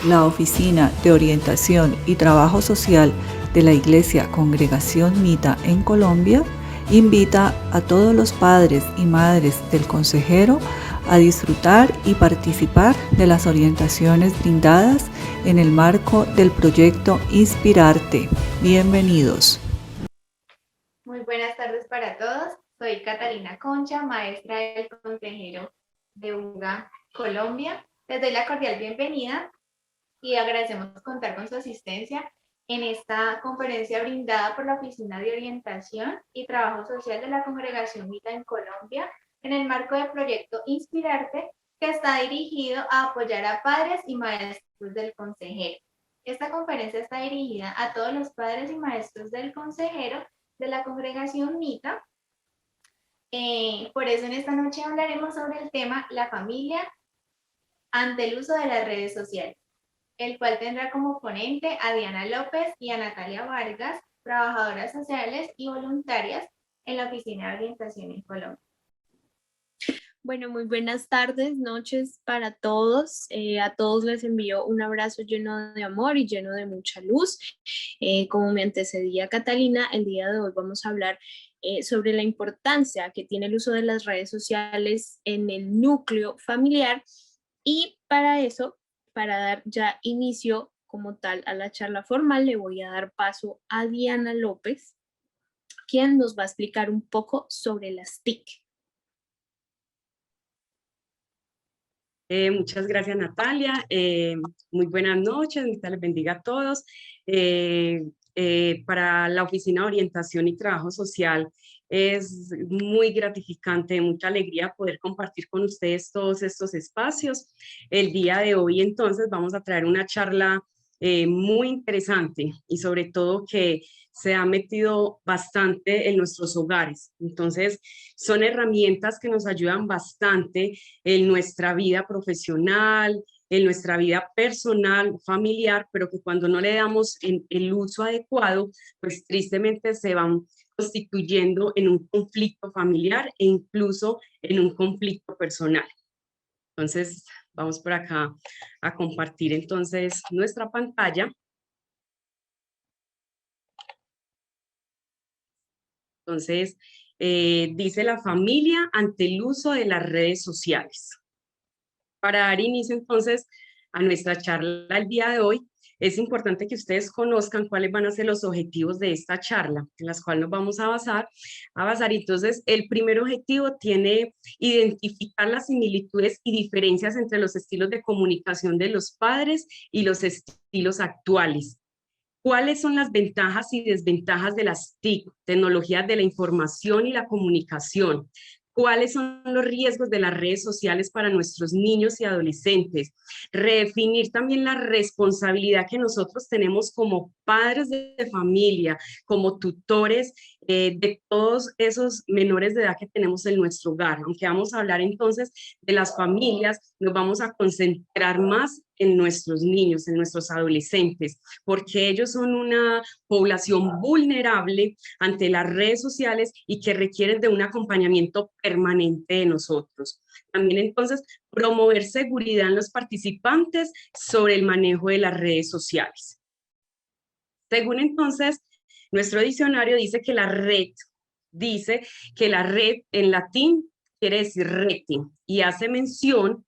La Oficina de Orientación y Trabajo Social de la Iglesia Congregación Mita en Colombia invita a todos los padres y madres del consejero a disfrutar y participar de las orientaciones brindadas en el marco del proyecto Inspirarte. Bienvenidos. Muy buenas tardes para todos. Soy Catalina Concha, maestra del consejero de UGA, Colombia. Les doy la cordial bienvenida y agradecemos contar con su asistencia en esta conferencia brindada por la Oficina de Orientación y Trabajo Social de la Congregación Mita en Colombia en el marco del proyecto Inspirarte, que está dirigido a apoyar a padres y maestros del consejero. Esta conferencia está dirigida a todos los padres y maestros del consejero de la Congregación Mita. Por eso en esta noche hablaremos sobre el tema la familia ante el uso de las redes sociales, el cual tendrá como ponente a Diana López y a Natalia Vargas, trabajadoras sociales y voluntarias en la Oficina de Orientación en Colombia. Bueno, muy buenas tardes, noches para todos. A todos les envío un abrazo lleno de amor y lleno de mucha luz. Como me antecedía Catalina, el día de hoy vamos a hablar sobre la importancia que tiene el uso de las redes sociales en el núcleo familiar, y para eso, para dar ya inicio como tal a la charla formal, le voy a dar paso a Diana López, quien nos va a explicar un poco sobre las TIC. Muchas gracias, Natalia. Muy buenas noches, Dios les bendiga a todos. Para la Oficina de Orientación y Trabajo Social es muy gratificante, mucha alegría poder compartir con ustedes todos estos espacios. El día de hoy, entonces, vamos a traer una charla muy interesante y sobre todo que se ha metido bastante en nuestros hogares. Entonces, son herramientas que nos ayudan bastante en nuestra vida profesional, en nuestra vida personal, familiar, pero que cuando no le damos el uso adecuado, pues tristemente se van constituyendo en un conflicto familiar e incluso en un conflicto personal. Entonces, vamos por acá a compartir entonces nuestra pantalla. Entonces, dice la familia ante el uso de las redes sociales. Para dar inicio entonces a nuestra charla el día de hoy, es importante que ustedes conozcan cuáles van a ser los objetivos de esta charla, en las cuales nos vamos a basar. Entonces, el primer objetivo tiene identificar las similitudes y diferencias entre los estilos de comunicación de los padres y los estilos actuales. ¿Cuáles son las ventajas y desventajas de las TIC, tecnologías de la información y la comunicación? ¿Cuáles son los riesgos de las redes sociales para nuestros niños y adolescentes? Redefinir también la responsabilidad que nosotros tenemos como padres de familia, como tutores de todos esos menores de edad que tenemos en nuestro hogar. Aunque vamos a hablar entonces de las familias, nos vamos a concentrar más en nuestros niños, en nuestros adolescentes, porque ellos son una población vulnerable ante las redes sociales y que requieren de un acompañamiento permanente de nosotros. También entonces promover seguridad en los participantes sobre el manejo de las redes sociales. Según entonces nuestro diccionario dice que la red en latín quiere decir rete y hace mención,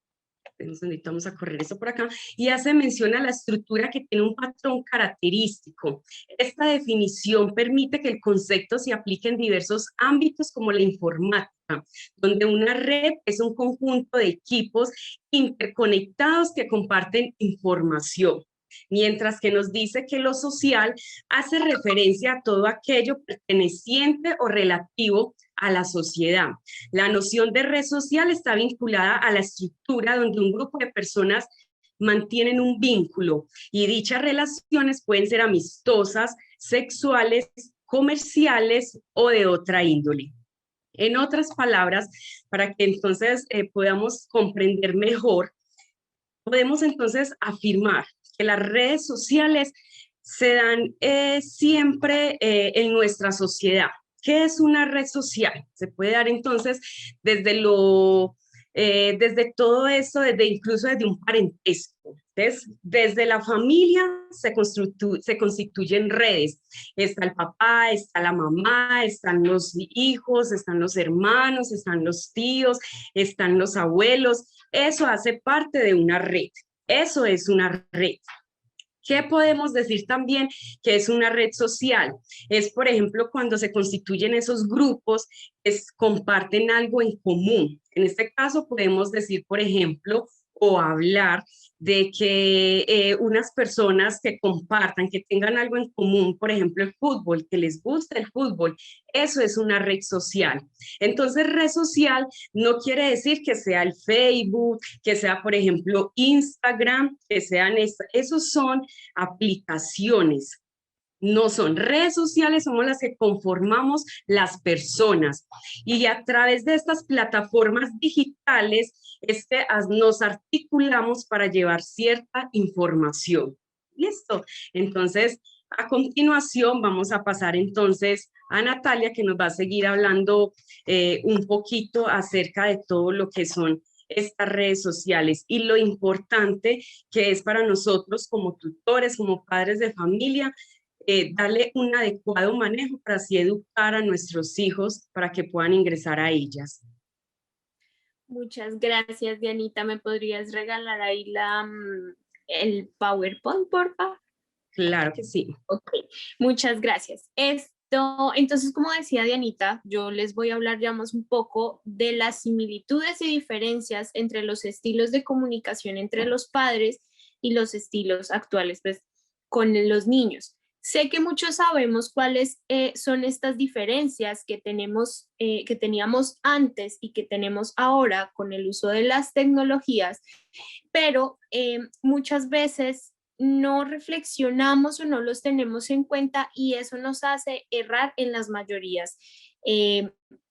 vamos a correr eso por acá, y hace mención a la estructura que tiene un patrón característico. Esta definición permite que el concepto se aplique en diversos ámbitos como la informática, donde una red es un conjunto de equipos interconectados que comparten información. Mientras que nos dice que lo social hace referencia a todo aquello perteneciente o relativo a la sociedad. La noción de red social está vinculada a la estructura donde un grupo de personas mantienen un vínculo y dichas relaciones pueden ser amistosas, sexuales, comerciales o de otra índole. En otras palabras, para que entonces podamos comprender mejor, podemos entonces afirmar que las redes sociales se dan siempre en nuestra sociedad. ¿Qué es una red social? Se puede dar entonces desde todo eso, incluso desde un parentesco. Desde la familia se constituyen redes. Está el papá, está la mamá, están los hijos, están los hermanos, están los tíos, están los abuelos. Eso hace parte de una red. Eso es una red. ¿Qué podemos decir también que es una red social? Es, por ejemplo, cuando se constituyen esos grupos, comparten algo en común. En este caso podemos decir, por ejemplo, o hablar de que unas personas que compartan, que tengan algo en común, por ejemplo, el fútbol, que les gusta el fútbol, eso es una red social. Entonces, red social no quiere decir que sea el Facebook, que sea, por ejemplo, Instagram, que sean, esos son aplicaciones. No son redes sociales, somos las que conformamos las personas. Y a través de estas plataformas digitales nos articulamos para llevar cierta información. ¿Listo? Entonces, a continuación vamos a pasar entonces a Natalia, que nos va a seguir hablando un poquito acerca de todo lo que son estas redes sociales y lo importante que es para nosotros como tutores, como padres de familia, darle un adecuado manejo para así educar a nuestros hijos para que puedan ingresar a ellas. Muchas gracias, Dianita. ¿Me podrías regalar ahí el PowerPoint, por favor? Claro que sí. Ok, muchas gracias. Entonces, como decía Dianita, yo les voy a hablar ya más un poco de las similitudes y diferencias entre los estilos de comunicación entre los padres y los estilos actuales, pues, con los niños. Sé que muchos sabemos cuáles son estas diferencias que teníamos antes y que tenemos ahora con el uso de las tecnologías, pero muchas veces no reflexionamos o no los tenemos en cuenta y eso nos hace errar en las mayorías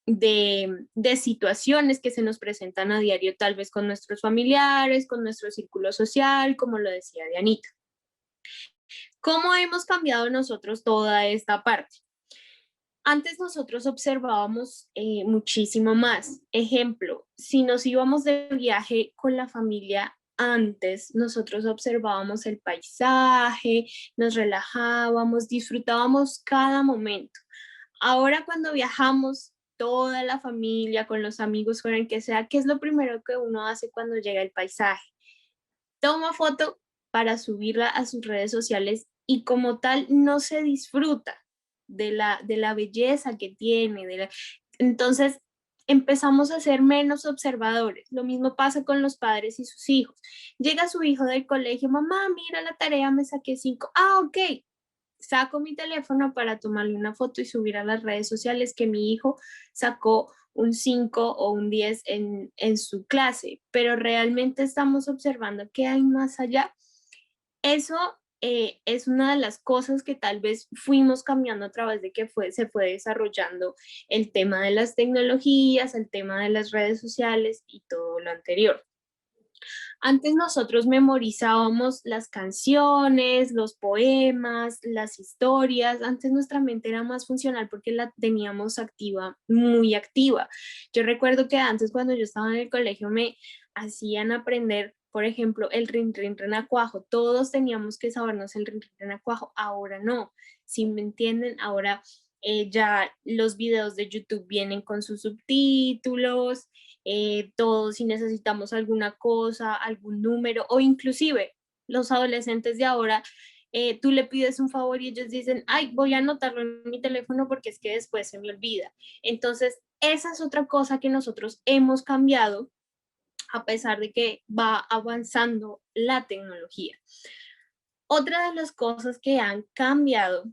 de situaciones que se nos presentan a diario, tal vez con nuestros familiares, con nuestro círculo social, como lo decía Dianita. ¿Cómo hemos cambiado nosotros toda esta parte? Antes nosotros observábamos muchísimo más. Ejemplo, si nos íbamos de viaje con la familia, antes nosotros observábamos el paisaje, nos relajábamos, disfrutábamos cada momento. Ahora cuando viajamos, toda la familia, con los amigos, con el que sea, ¿qué es lo primero que uno hace cuando llega el paisaje? Toma foto para subirla a sus redes sociales y como tal no se disfruta de la belleza que tiene. Entonces empezamos a ser menos observadores. Lo mismo pasa con los padres y sus hijos. Llega su hijo del colegio, mamá, mira la tarea, me saqué 5. Ah, ok. Saco mi teléfono para tomarle una foto y subir a las redes sociales que mi hijo sacó un 5 o un 10 en su clase, pero realmente estamos observando qué hay más allá. Eso es una de las cosas que tal vez fuimos cambiando a través de que se fue desarrollando el tema de las tecnologías, el tema de las redes sociales y todo lo anterior. Antes nosotros memorizábamos las canciones, los poemas, las historias. Antes nuestra mente era más funcional porque la teníamos activa, muy activa. Yo recuerdo que antes cuando yo estaba en el colegio me hacían aprender, por ejemplo, el rin rin renacuajo. Todos teníamos que sabernos el rin rin renacuajo. Ahora no. Si me entienden, ahora ya los videos de YouTube vienen con sus subtítulos. Todos si necesitamos alguna cosa, algún número o inclusive los adolescentes de ahora, tú le pides un favor y ellos dicen, ay, voy a anotarlo en mi teléfono porque es que después se me olvida. Entonces, esa es otra cosa que nosotros hemos cambiado a pesar de que va avanzando la tecnología. Otra de las cosas que han cambiado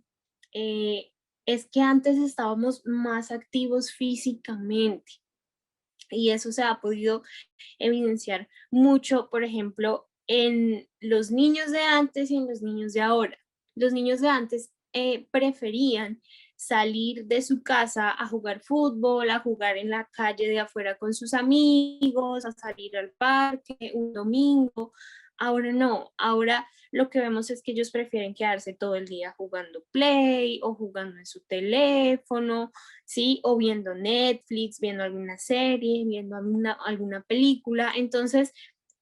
es que antes estábamos más activos físicamente. Y eso se ha podido evidenciar mucho, por ejemplo, en los niños de antes y en los niños de ahora. Los niños de antes preferían salir de su casa a jugar fútbol, a jugar en la calle de afuera con sus amigos, a salir al parque un domingo. Ahora no, ahora lo que vemos es que ellos prefieren quedarse todo el día jugando Play o jugando en su teléfono, ¿sí? O viendo Netflix, viendo alguna serie, viendo alguna película. Entonces,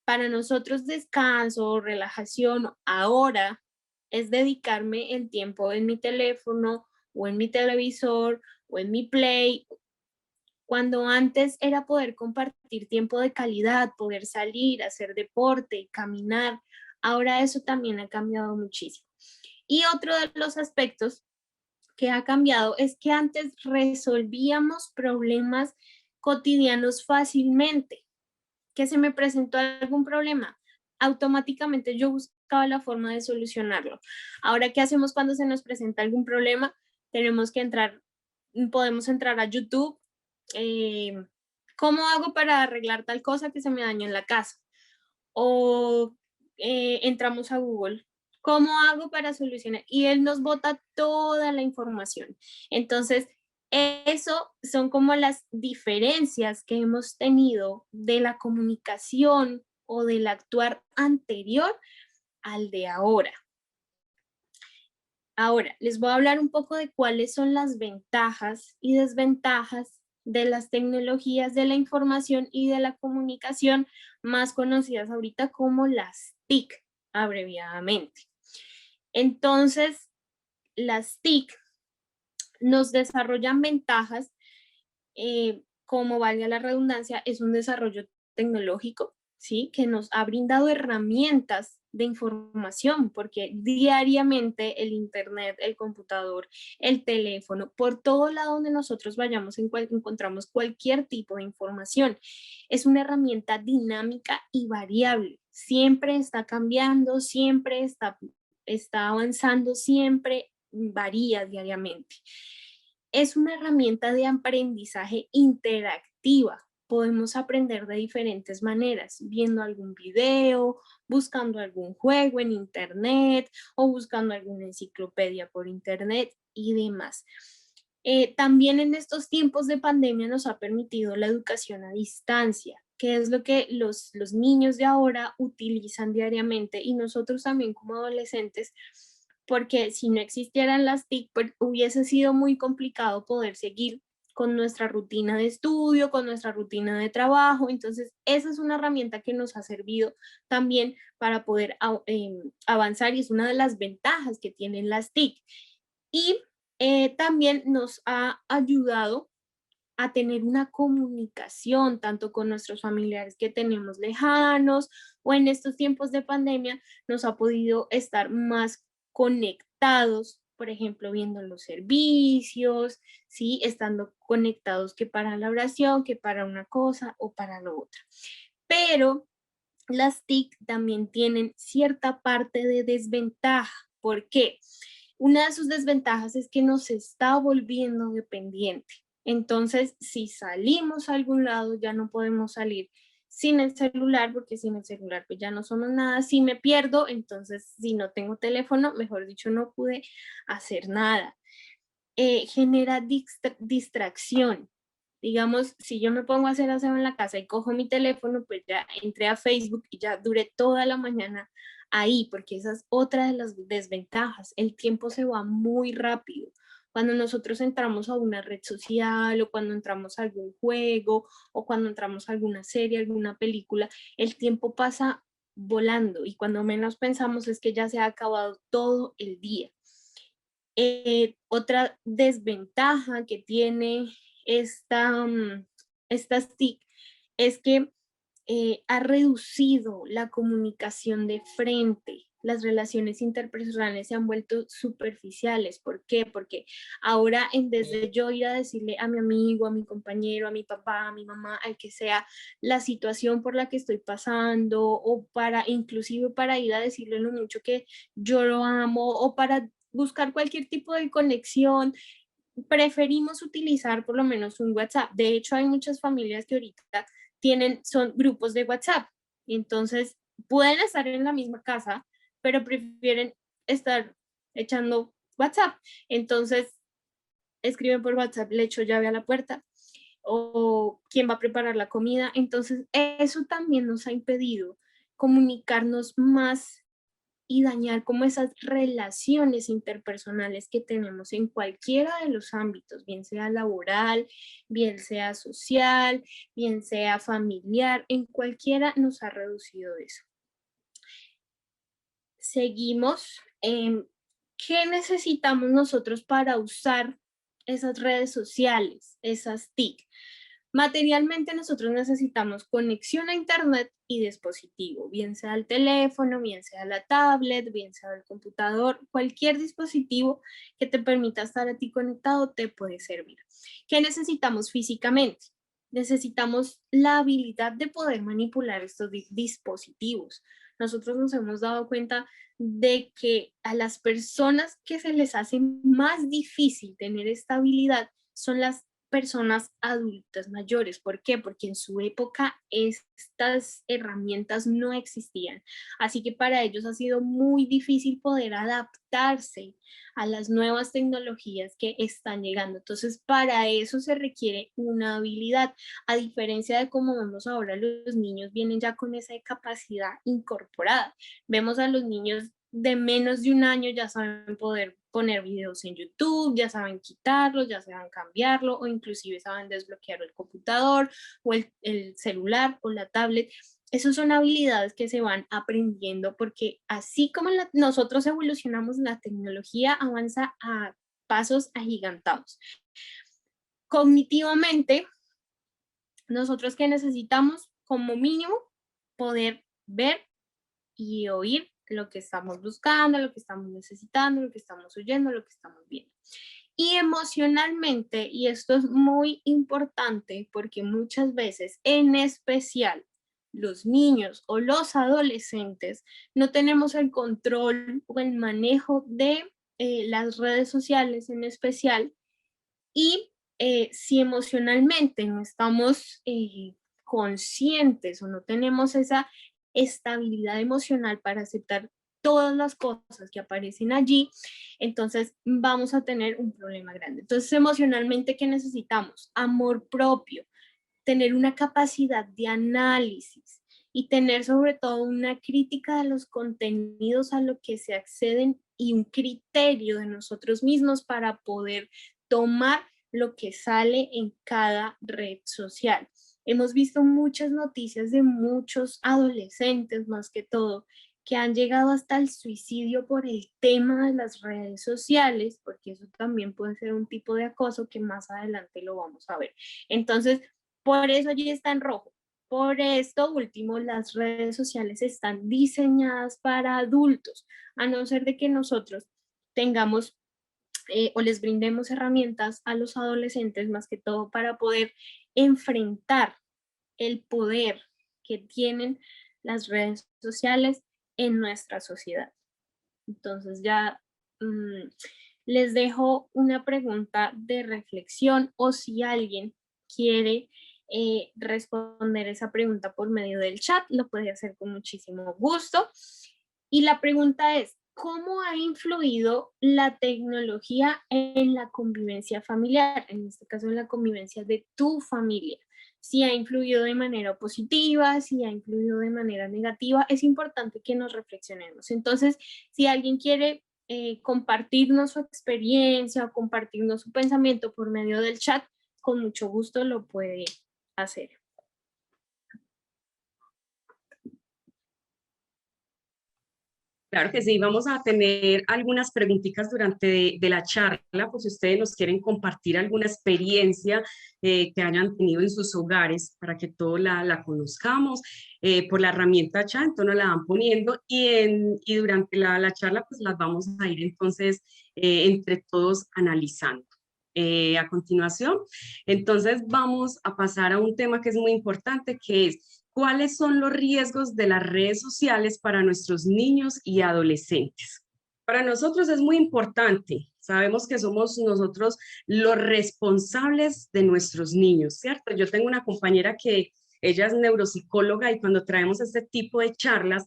para nosotros descanso, relajación, ahora es dedicarme el tiempo en mi teléfono o en mi televisor o en mi Play, cuando antes era poder compartir tiempo de calidad, poder salir, hacer deporte, caminar. Ahora eso también ha cambiado muchísimo. Y otro de los aspectos que ha cambiado es que antes resolvíamos problemas cotidianos fácilmente. Que se me presentó algún problema, automáticamente yo buscaba la forma de solucionarlo. Ahora, ¿qué hacemos cuando se nos presenta algún problema? Tenemos que entrar, podemos entrar a YouTube. ¿Cómo hago para arreglar tal cosa que se me dañó en la casa? O entramos a Google. ¿Cómo hago para solucionar? Y él nos bota toda la información. Entonces, eso son como las diferencias que hemos tenido de la comunicación o del actuar anterior al de ahora. Ahora, les voy a hablar un poco de cuáles son las ventajas y desventajas de las tecnologías de la información y de la comunicación, más conocidas ahorita como las TIC, abreviadamente. Entonces, las TIC nos desarrollan ventajas, como valga la redundancia, es un desarrollo tecnológico, ¿sí? Que nos ha brindado herramientas de información, porque diariamente el internet, el computador, el teléfono, por todo lado donde nosotros vayamos encontramos cualquier tipo de información. Es una herramienta dinámica y variable, siempre está cambiando, siempre está avanzando, siempre varía diariamente. Es una herramienta de aprendizaje interactiva. Podemos aprender de diferentes maneras, viendo algún video, buscando algún juego en internet o buscando alguna enciclopedia por internet y demás. También en estos tiempos de pandemia nos ha permitido la educación a distancia, que es lo que los niños de ahora utilizan diariamente y nosotros también como adolescentes, porque si no existieran las TIC, pues hubiese sido muy complicado poder seguir con nuestra rutina de estudio, con nuestra rutina de trabajo. Entonces, esa es una herramienta que nos ha servido también para poder avanzar y es una de las ventajas que tienen las TIC. Y también nos ha ayudado a tener una comunicación tanto con nuestros familiares que tenemos lejanos o en estos tiempos de pandemia nos ha podido estar más conectados, por ejemplo, viendo los servicios, ¿sí? Estando conectados que para la oración, que para una cosa o para lo otra. Pero las TIC también tienen cierta parte de desventaja. ¿Por qué? Una de sus desventajas es que nos está volviendo dependiente. Entonces, si salimos a algún lado, ya no podemos salir sin el celular, porque sin el celular pues ya no somos nada. Si me pierdo, entonces si no tengo teléfono, mejor dicho, no pude hacer nada. Genera distracción. Digamos, si yo me pongo a hacer aseo en la casa y cojo mi teléfono, pues ya entré a Facebook y ya duré toda la mañana ahí, porque esa es otra de las desventajas. El tiempo se va muy rápido. Cuando nosotros entramos a una red social o cuando entramos a algún juego o cuando entramos a alguna serie, alguna película, el tiempo pasa volando y cuando menos pensamos es que ya se ha acabado todo el día. Otra desventaja que tiene estas TIC es que ha reducido la comunicación de frente. Las relaciones interpersonales se han vuelto superficiales. ¿Por qué? Porque ahora en vez de yo ir a decirle a mi amigo, a mi compañero, a mi papá, a mi mamá, al que sea, la situación por la que estoy pasando o inclusive para ir a decirle lo mucho que yo lo amo o para buscar cualquier tipo de conexión, preferimos utilizar por lo menos un WhatsApp. De hecho, hay muchas familias que ahorita son grupos de WhatsApp. Entonces, pueden estar en la misma casa, pero prefieren estar echando WhatsApp. Entonces, escriben por WhatsApp, le echo llave a la puerta o quién va a preparar la comida. Entonces, eso también nos ha impedido comunicarnos más y dañar como esas relaciones interpersonales que tenemos en cualquiera de los ámbitos, bien sea laboral, bien sea social, bien sea familiar, en cualquiera nos ha reducido eso. Seguimos. ¿Qué necesitamos nosotros para usar esas redes sociales, esas TIC? Materialmente nosotros necesitamos conexión a internet y dispositivo, bien sea el teléfono, bien sea la tablet, bien sea el computador, cualquier dispositivo que te permita estar a ti conectado te puede servir. ¿Qué necesitamos físicamente? Necesitamos la habilidad de poder manipular estos dispositivos. Nosotros nos hemos dado cuenta de que a las personas que se les hace más difícil tener esta habilidad son las personas adultas mayores. ¿Por qué? Porque en su época estas herramientas no existían. Así que para ellos ha sido muy difícil poder adaptarse a las nuevas tecnologías que están llegando. Entonces, para eso se requiere una habilidad, a diferencia de cómo vemos ahora, los niños vienen ya con esa capacidad incorporada. Vemos a los niños de menos de un año ya saben poder poner videos en YouTube, ya saben quitarlos, ya saben cambiarlo o inclusive saben desbloquear el computador o el celular o la tablet. Esas son habilidades que se van aprendiendo porque así como nosotros evolucionamos, la tecnología avanza a pasos agigantados. Cognitivamente, nosotros que necesitamos como mínimo poder ver y oír lo que estamos buscando, lo que estamos necesitando, lo que estamos oyendo, lo que estamos viendo. Y emocionalmente, y esto es muy importante porque muchas veces, en especial los niños o los adolescentes, no tenemos el control o el manejo de las redes sociales en especial, y si emocionalmente no estamos conscientes o no tenemos esa estabilidad emocional para aceptar todas las cosas que aparecen allí, entonces vamos a tener un problema grande. Entonces, emocionalmente, ¿qué necesitamos? Amor propio, tener una capacidad de análisis y tener sobre todo una crítica de los contenidos a lo que se acceden y un criterio de nosotros mismos para poder tomar lo que sale en cada red social. Hemos visto muchas noticias de muchos adolescentes, más que todo, que han llegado hasta el suicidio por el tema de las redes sociales, porque eso también puede ser un tipo de acoso que más adelante lo vamos a ver. Entonces, por eso allí está en rojo. Por esto último, las redes sociales están diseñadas para adultos, a no ser de que nosotros tengamos o les brindemos herramientas a los adolescentes, más que todo para poder enfrentar el poder que tienen las redes sociales en nuestra sociedad. Entonces ya les dejo una pregunta de reflexión, o si alguien quiere responder esa pregunta por medio del chat, lo puede hacer con muchísimo gusto. Y la pregunta es, ¿cómo ha influido la tecnología en la convivencia familiar? En este caso, en la convivencia de tu familia. Si ha influido de manera positiva, si ha influido de manera negativa, es importante que nos reflexionemos. Entonces, si alguien quiere compartirnos su experiencia o compartirnos su pensamiento por medio del chat, con mucho gusto lo puede hacer. Claro que sí, vamos a tener algunas preguntitas durante de la charla, pues si ustedes nos quieren compartir alguna experiencia que hayan tenido en sus hogares para que todos la conozcamos. Por la herramienta chat, entonces nos la van poniendo y durante la charla pues las vamos a ir entonces entre todos analizando. A continuación, entonces vamos a pasar a un tema que es muy importante, que es ¿cuáles son los riesgos de las redes sociales para nuestros niños y adolescentes? Para nosotros es muy importante. Sabemos que somos nosotros los responsables de nuestros niños, ¿cierto? Yo tengo una compañera que ella es neuropsicóloga y cuando traemos este tipo de charlas,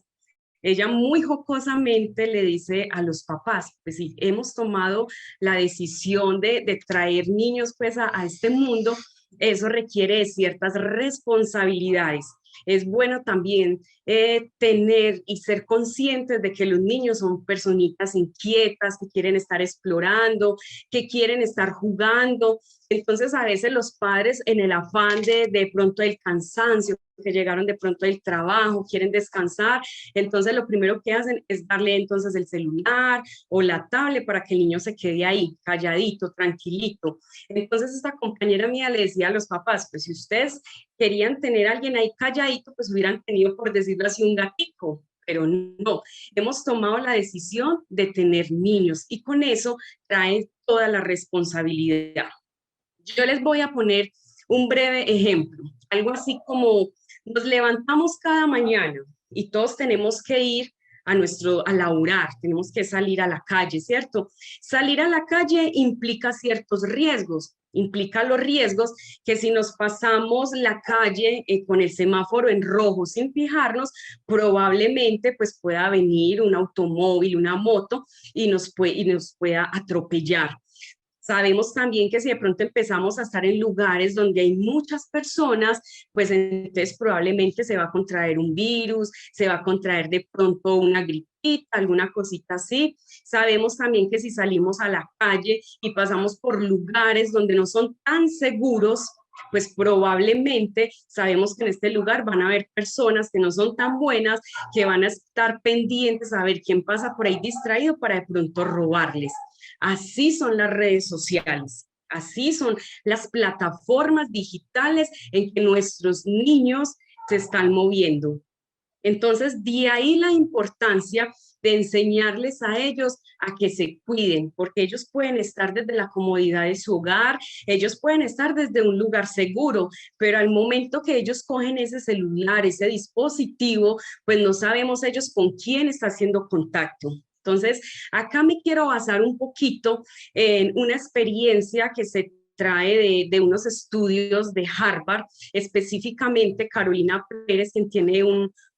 ella muy jocosamente le dice a los papás, pues sí, hemos tomado la decisión de traer niños pues a este mundo, eso requiere de ciertas responsabilidades es bueno también tener y ser conscientes de que los niños son personitas inquietas, que quieren estar explorando, que quieren estar jugando. Entonces a veces los padres en el afán de pronto el cansancio, que llegaron de pronto del trabajo, quieren descansar, entonces lo primero que hacen es darle entonces el celular o la tablet para que el niño se quede ahí, calladito, tranquilito. Entonces esta compañera mía le decía a los papás, pues si ustedes querían tener a alguien ahí calladito, pues hubieran tenido, por decirlo así, un gatico, pero no, hemos tomado la decisión de tener niños y con eso trae toda la responsabilidad. Yo les voy a poner un breve ejemplo, algo así como nos levantamos cada mañana y todos tenemos que ir a laburar, tenemos que salir a la calle, ¿cierto? Salir a la calle implica ciertos riesgos, implica los riesgos que si nos pasamos la calle con el semáforo en rojo sin fijarnos, probablemente pues pueda venir un automóvil, una moto y nos pueda atropellar. Sabemos también que si de pronto empezamos a estar en lugares donde hay muchas personas, pues entonces probablemente se va a contraer un virus, se va a contraer de pronto una gripita, alguna cosita así. Sabemos también que si salimos a la calle y pasamos por lugares donde no son tan seguros, pues probablemente sabemos que en este lugar van a haber personas que no son tan buenas, que van a estar pendientes a ver quién pasa por ahí distraído para de pronto robarles. Así son las redes sociales, así son las plataformas digitales en que nuestros niños se están moviendo. Entonces, de ahí la importancia de enseñarles a ellos a que se cuiden, porque ellos pueden estar desde la comodidad de su hogar, ellos pueden estar desde un lugar seguro, pero al momento que ellos cogen ese celular, ese dispositivo, pues no sabemos ellos con quién está haciendo contacto. Entonces, acá me quiero basar un poquito en una experiencia que se trae de unos estudios de Harvard, específicamente Carolina Pérez, quien tiene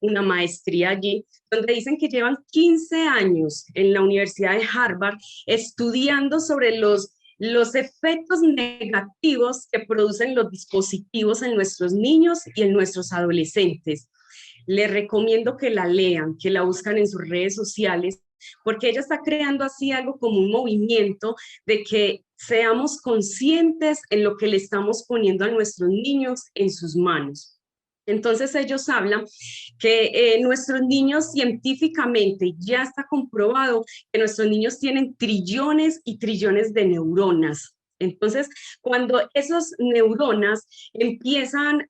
una maestría allí, donde dicen que llevan 15 años en la Universidad de Harvard estudiando sobre los efectos negativos que producen los dispositivos en nuestros niños y en nuestros adolescentes. Les recomiendo que la lean, que la buscan en sus redes sociales, porque ella está creando así algo como un movimiento de que seamos conscientes en lo que le estamos poniendo a nuestros niños en sus manos. Entonces ellos hablan que nuestros niños científicamente ya está comprobado que nuestros niños tienen trillones y trillones de neuronas. Entonces, cuando esas neuronas empiezan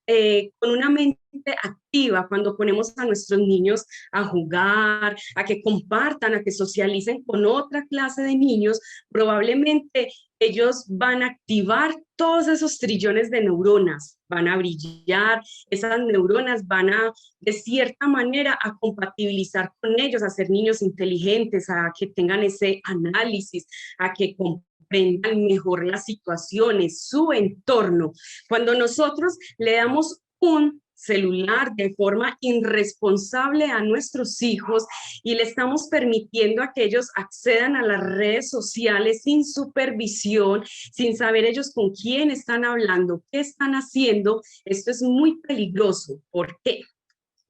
con una mente activa, cuando ponemos a nuestros niños a jugar, a que compartan, a que socialicen con otra clase de niños, probablemente ellos van a activar todos esos trillones de neuronas, van a brillar, esas neuronas van a, de cierta manera, a compatibilizar con ellos, a ser niños inteligentes, a que tengan ese análisis, a que comprendan mejor las situaciones, su entorno. Cuando nosotros le damos un celular de forma irresponsable a nuestros hijos y le estamos permitiendo a que ellos accedan a las redes sociales sin supervisión, sin saber ellos con quién están hablando, qué están haciendo, esto es muy peligroso. ¿Por qué?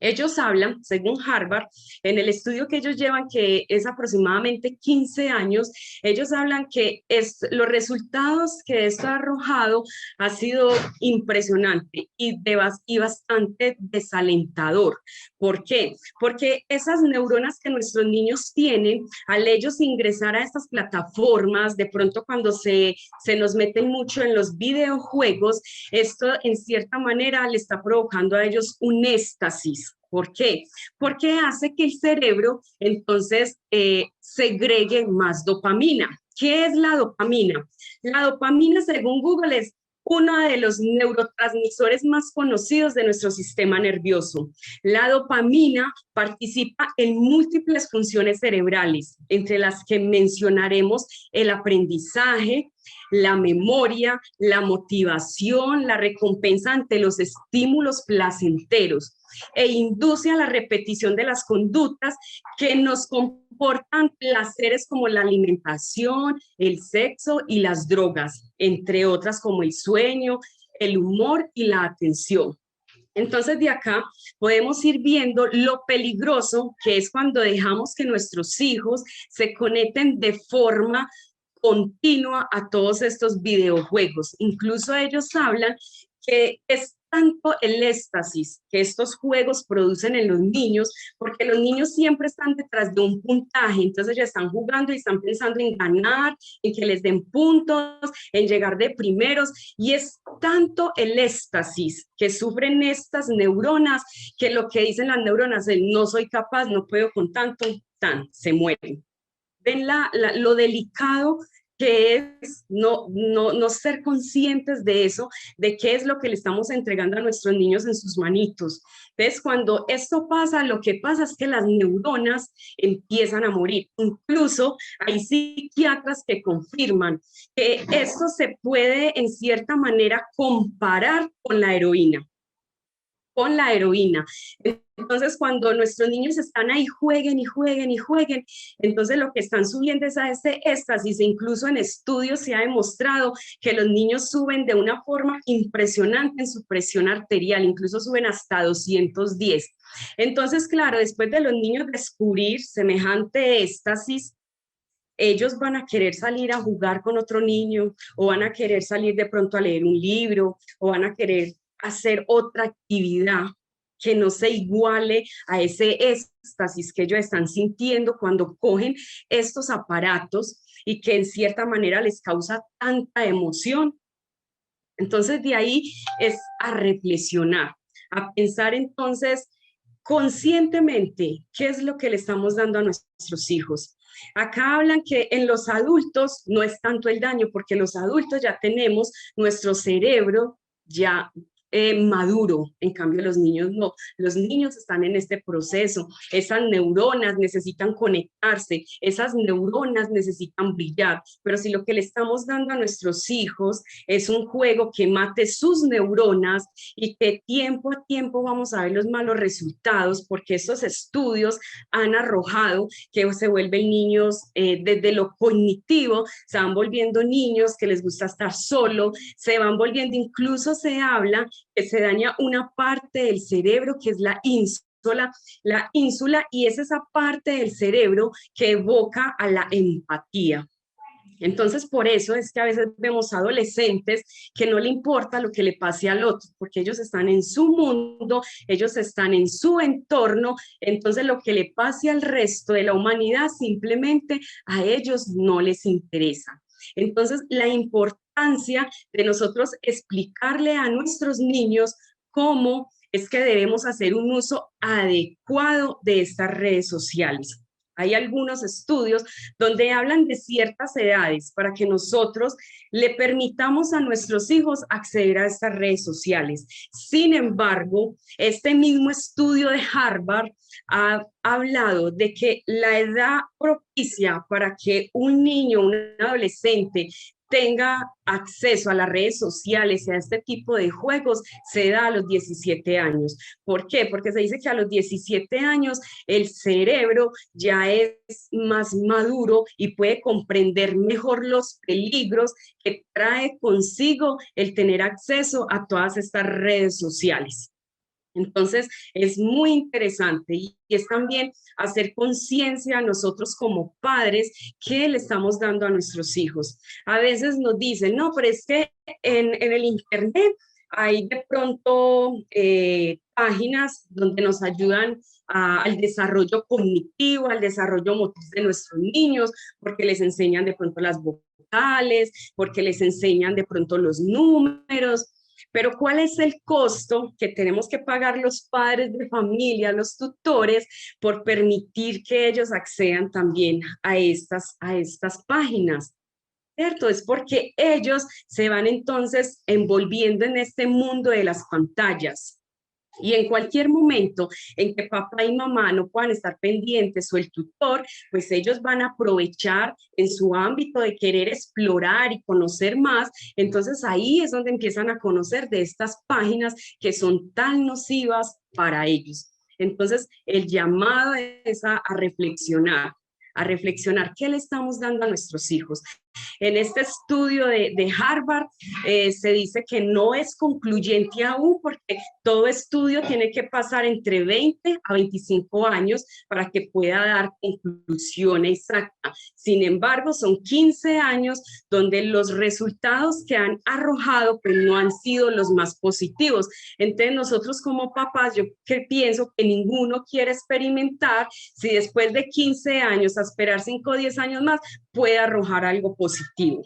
Ellos hablan, según Harvard, en el estudio que ellos llevan, que es aproximadamente 15 años, ellos hablan que los resultados que esto ha arrojado ha sido impresionante y bastante desalentador. ¿Por qué? Porque esas neuronas que nuestros niños tienen, al ellos ingresar a estas plataformas, de pronto cuando se nos meten mucho en los videojuegos, esto en cierta manera le está provocando a ellos un éxtasis. ¿Por qué? Porque hace que el cerebro entonces segregue más dopamina. ¿Qué es la dopamina? La dopamina, según Google, es uno de los neurotransmisores más conocidos de nuestro sistema nervioso. La dopamina participa en múltiples funciones cerebrales, entre las que mencionaremos el aprendizaje, la memoria, la motivación, la recompensa ante los estímulos placenteros, e induce a la repetición de las conductas que nos comportan placeres como la alimentación, el sexo y las drogas, entre otras como el sueño, el humor y la atención. Entonces de acá podemos ir viendo lo peligroso que es cuando dejamos que nuestros hijos se conecten de forma continua a todos estos videojuegos. Incluso ellos hablan que es tanto el éxtasis que estos juegos producen en los niños, porque los niños siempre están detrás de un puntaje, entonces ya están jugando y están pensando en ganar, en que les den puntos, en llegar de primeros, y es tanto el éxtasis que sufren estas neuronas, que lo que dicen las neuronas es no soy capaz, no puedo con tanto, se mueren. Ven lo delicado que es no ser conscientes de eso, de qué es lo que le estamos entregando a nuestros niños en sus manitos. Entonces, cuando esto pasa, lo que pasa es que las neuronas empiezan a morir. Incluso hay psiquiatras que confirman que esto se puede, en cierta manera, comparar con la heroína. Entonces, cuando nuestros niños están ahí, jueguen y jueguen y jueguen, entonces lo que están subiendo es a ese éxtasis. Incluso en estudios se ha demostrado que los niños suben de una forma impresionante en su presión arterial, incluso suben hasta 210. Entonces, claro, después de los niños descubrir semejante éxtasis, ellos van a querer salir a jugar con otro niño, o van a querer salir de pronto a leer un libro, o van a querer hacer otra actividad que no se iguale a ese éxtasis que ellos están sintiendo cuando cogen estos aparatos y que en cierta manera les causa tanta emoción. Entonces de ahí es a reflexionar, a pensar entonces conscientemente qué es lo que le estamos dando a nuestros hijos. Acá hablan que en los adultos no es tanto el daño, porque los adultos ya tenemos nuestro cerebro ya maduro, en cambio los niños no, los niños están en este proceso, esas neuronas necesitan conectarse, esas neuronas necesitan brillar, pero si lo que le estamos dando a nuestros hijos es un juego que mate sus neuronas y que tiempo a tiempo vamos a ver los malos resultados, porque estos estudios han arrojado que se vuelven niños desde lo cognitivo, se van volviendo niños que les gusta estar solo, se van volviendo, incluso se habla que se daña una parte del cerebro que es la ínsula, y es esa parte del cerebro que evoca a la empatía. Entonces, por eso es que a veces vemos adolescentes que no le importa lo que le pase al otro, porque ellos están en su mundo, ellos están en su entorno, entonces lo que le pase al resto de la humanidad simplemente a ellos no les interesa. Entonces, la importancia de nosotros explicarle a nuestros niños cómo es que debemos hacer un uso adecuado de estas redes sociales. Hay algunos estudios donde hablan de ciertas edades para que nosotros le permitamos a nuestros hijos acceder a estas redes sociales. Sin embargo, este mismo estudio de Harvard ha hablado de que la edad propicia para que un niño, un adolescente, tenga acceso a las redes sociales y a este tipo de juegos se da a los 17 años. ¿Por qué? Porque se dice que a los 17 años el cerebro ya es más maduro y puede comprender mejor los peligros que trae consigo el tener acceso a todas estas redes sociales. Entonces, es muy interesante y es también hacer conciencia a nosotros como padres qué le estamos dando a nuestros hijos. A veces nos dicen, no, pero es que en el internet hay de pronto páginas donde nos ayudan al desarrollo cognitivo, al desarrollo motriz de nuestros niños, porque les enseñan de pronto las vocales, porque les enseñan de pronto los números. Pero ¿cuál es el costo que tenemos que pagar los padres de familia, los tutores, por permitir que ellos accedan también a estas páginas? ¿Cierto? Es porque ellos se van entonces envolviendo en este mundo de las pantallas. Y en cualquier momento en que papá y mamá no puedan estar pendientes o el tutor, pues ellos van a aprovechar en su ámbito de querer explorar y conocer más. Entonces ahí es donde empiezan a conocer de estas páginas que son tan nocivas para ellos. Entonces el llamado es a reflexionar qué le estamos dando a nuestros hijos, En este estudio de Harvard se dice que no es concluyente aún porque todo estudio tiene que pasar entre 20 a 25 años para que pueda dar conclusión exacta. Sin embargo, son 15 años donde los resultados que han arrojado pues no han sido los más positivos. Entonces nosotros como papás, yo que pienso que ninguno quiere experimentar si después de 15 años, a esperar 5 o 10 años más, puede arrojar algo positivo.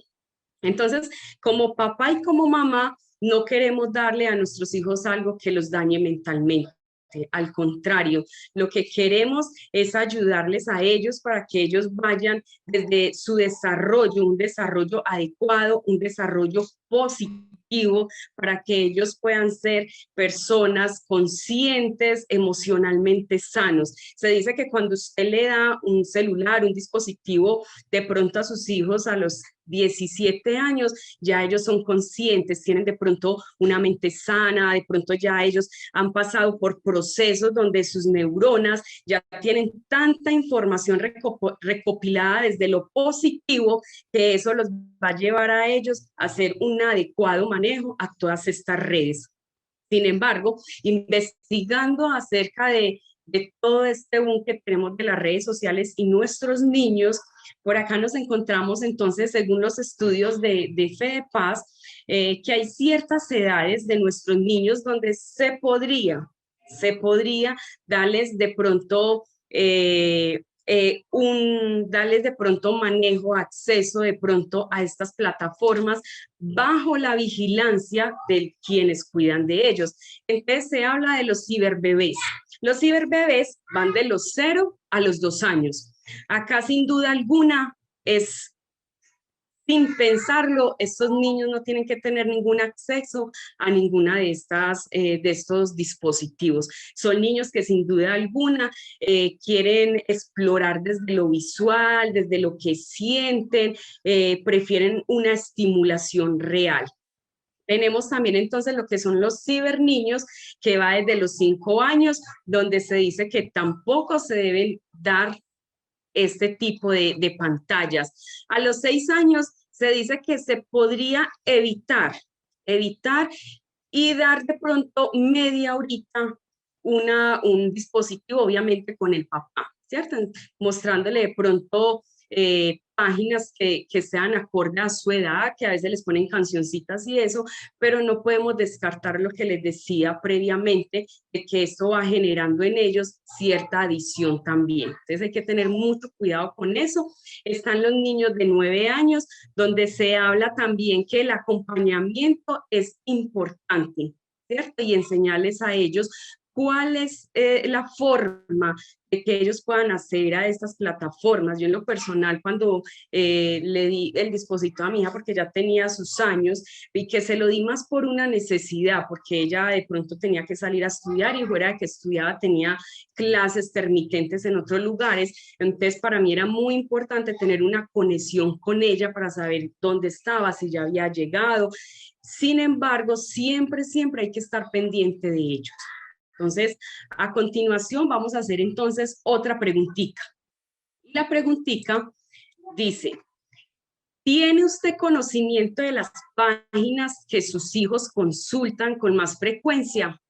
Entonces, como papá y como mamá, no queremos darle a nuestros hijos algo que los dañe mentalmente. Al contrario, lo que queremos es ayudarles a ellos para que ellos vayan desde su desarrollo, un desarrollo adecuado, un desarrollo positivo, para que ellos puedan ser personas conscientes, emocionalmente sanos. Se dice que cuando usted le da un celular, un dispositivo, de pronto a sus hijos a los 17 años, ya ellos son conscientes, tienen de pronto una mente sana, de pronto ya ellos han pasado por procesos donde sus neuronas ya tienen tanta información recopilada desde lo positivo que eso los va a llevar a ellos a hacer un adecuado manejo a todas estas redes. Sin embargo, investigando acerca de todo este boom que tenemos de las redes sociales y nuestros niños, por acá nos encontramos entonces, según los estudios de FEDEPAS, que hay ciertas edades de nuestros niños donde se podría darles de pronto darles de pronto manejo, acceso de pronto a estas plataformas bajo la vigilancia de quienes cuidan de ellos. Entonces se habla de los ciberbebés. Los ciberbebés van de los 0 a los 2 años. Acá sin duda alguna es, sin pensarlo, estos niños no tienen que tener ningún acceso a ninguna de estos dispositivos. Son niños que sin duda alguna quieren explorar desde lo visual, desde lo que sienten, prefieren una estimulación real. Tenemos también entonces lo que son los ciberniños, que va desde los 5 años, donde se dice que tampoco se deben dar este tipo de pantallas. A los 6 años se dice que se podría evitar y dar de pronto media horita un dispositivo, obviamente con el papá, ¿cierto? Mostrándole de pronto páginas que sean acorde a su edad, que a veces les ponen cancioncitas y eso, pero no podemos descartar lo que les decía previamente, de que esto va generando en ellos cierta adicción también. Entonces hay que tener mucho cuidado con eso. Están los niños de 9 años, donde se habla también que el acompañamiento es importante, ¿cierto? Y enseñarles a ellos cuál es la forma de que ellos puedan acceder a estas plataformas. Yo en lo personal, cuando le di el dispositivo a mi hija, porque ya tenía sus años, vi que se lo di más por una necesidad, porque ella de pronto tenía que salir a estudiar y fuera de que estudiaba tenía clases intermitentes en otros lugares. Entonces para mí era muy importante tener una conexión con ella para saber dónde estaba, si ya había llegado. Sin embargo, siempre hay que estar pendiente de ellos. Entonces, a continuación vamos a hacer entonces otra preguntita. La preguntita dice, ¿tiene usted conocimiento de las páginas que sus hijos consultan con más frecuencia?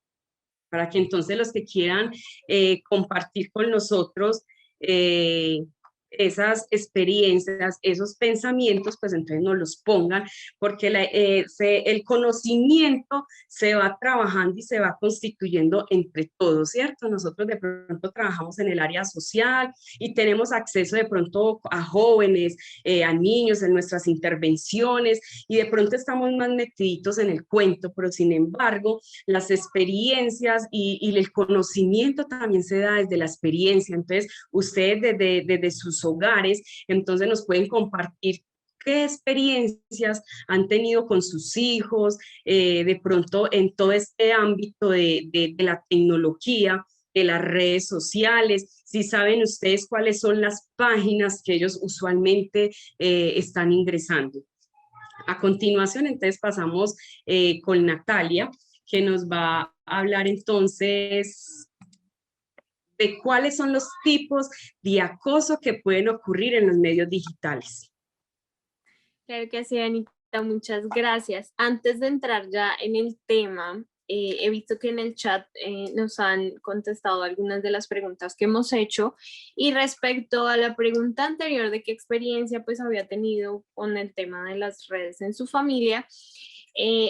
Para que entonces los que quieran compartir con nosotros esas experiencias, esos pensamientos, pues entonces nos los pongan, porque el conocimiento se va trabajando y se va constituyendo entre todos, ¿cierto? Nosotros de pronto trabajamos en el área social y tenemos acceso de pronto a jóvenes, a niños en nuestras intervenciones y de pronto estamos más metiditos en el cuento, pero sin embargo las experiencias y el conocimiento también se da desde la experiencia. Entonces ustedes desde sus hogares, entonces nos pueden compartir qué experiencias han tenido con sus hijos, de pronto en todo este ámbito de la tecnología, de las redes sociales, si saben ustedes cuáles son las páginas que ellos usualmente están ingresando. A continuación, entonces pasamos con Natalia, que nos va a hablar entonces de cuáles son los tipos de acoso que pueden ocurrir en los medios digitales. Claro que sí, Anita, muchas gracias. Antes de entrar ya en el tema, he visto que en el chat nos han contestado algunas de las preguntas que hemos hecho y respecto a la pregunta anterior de qué experiencia pues había tenido con el tema de las redes en su familia,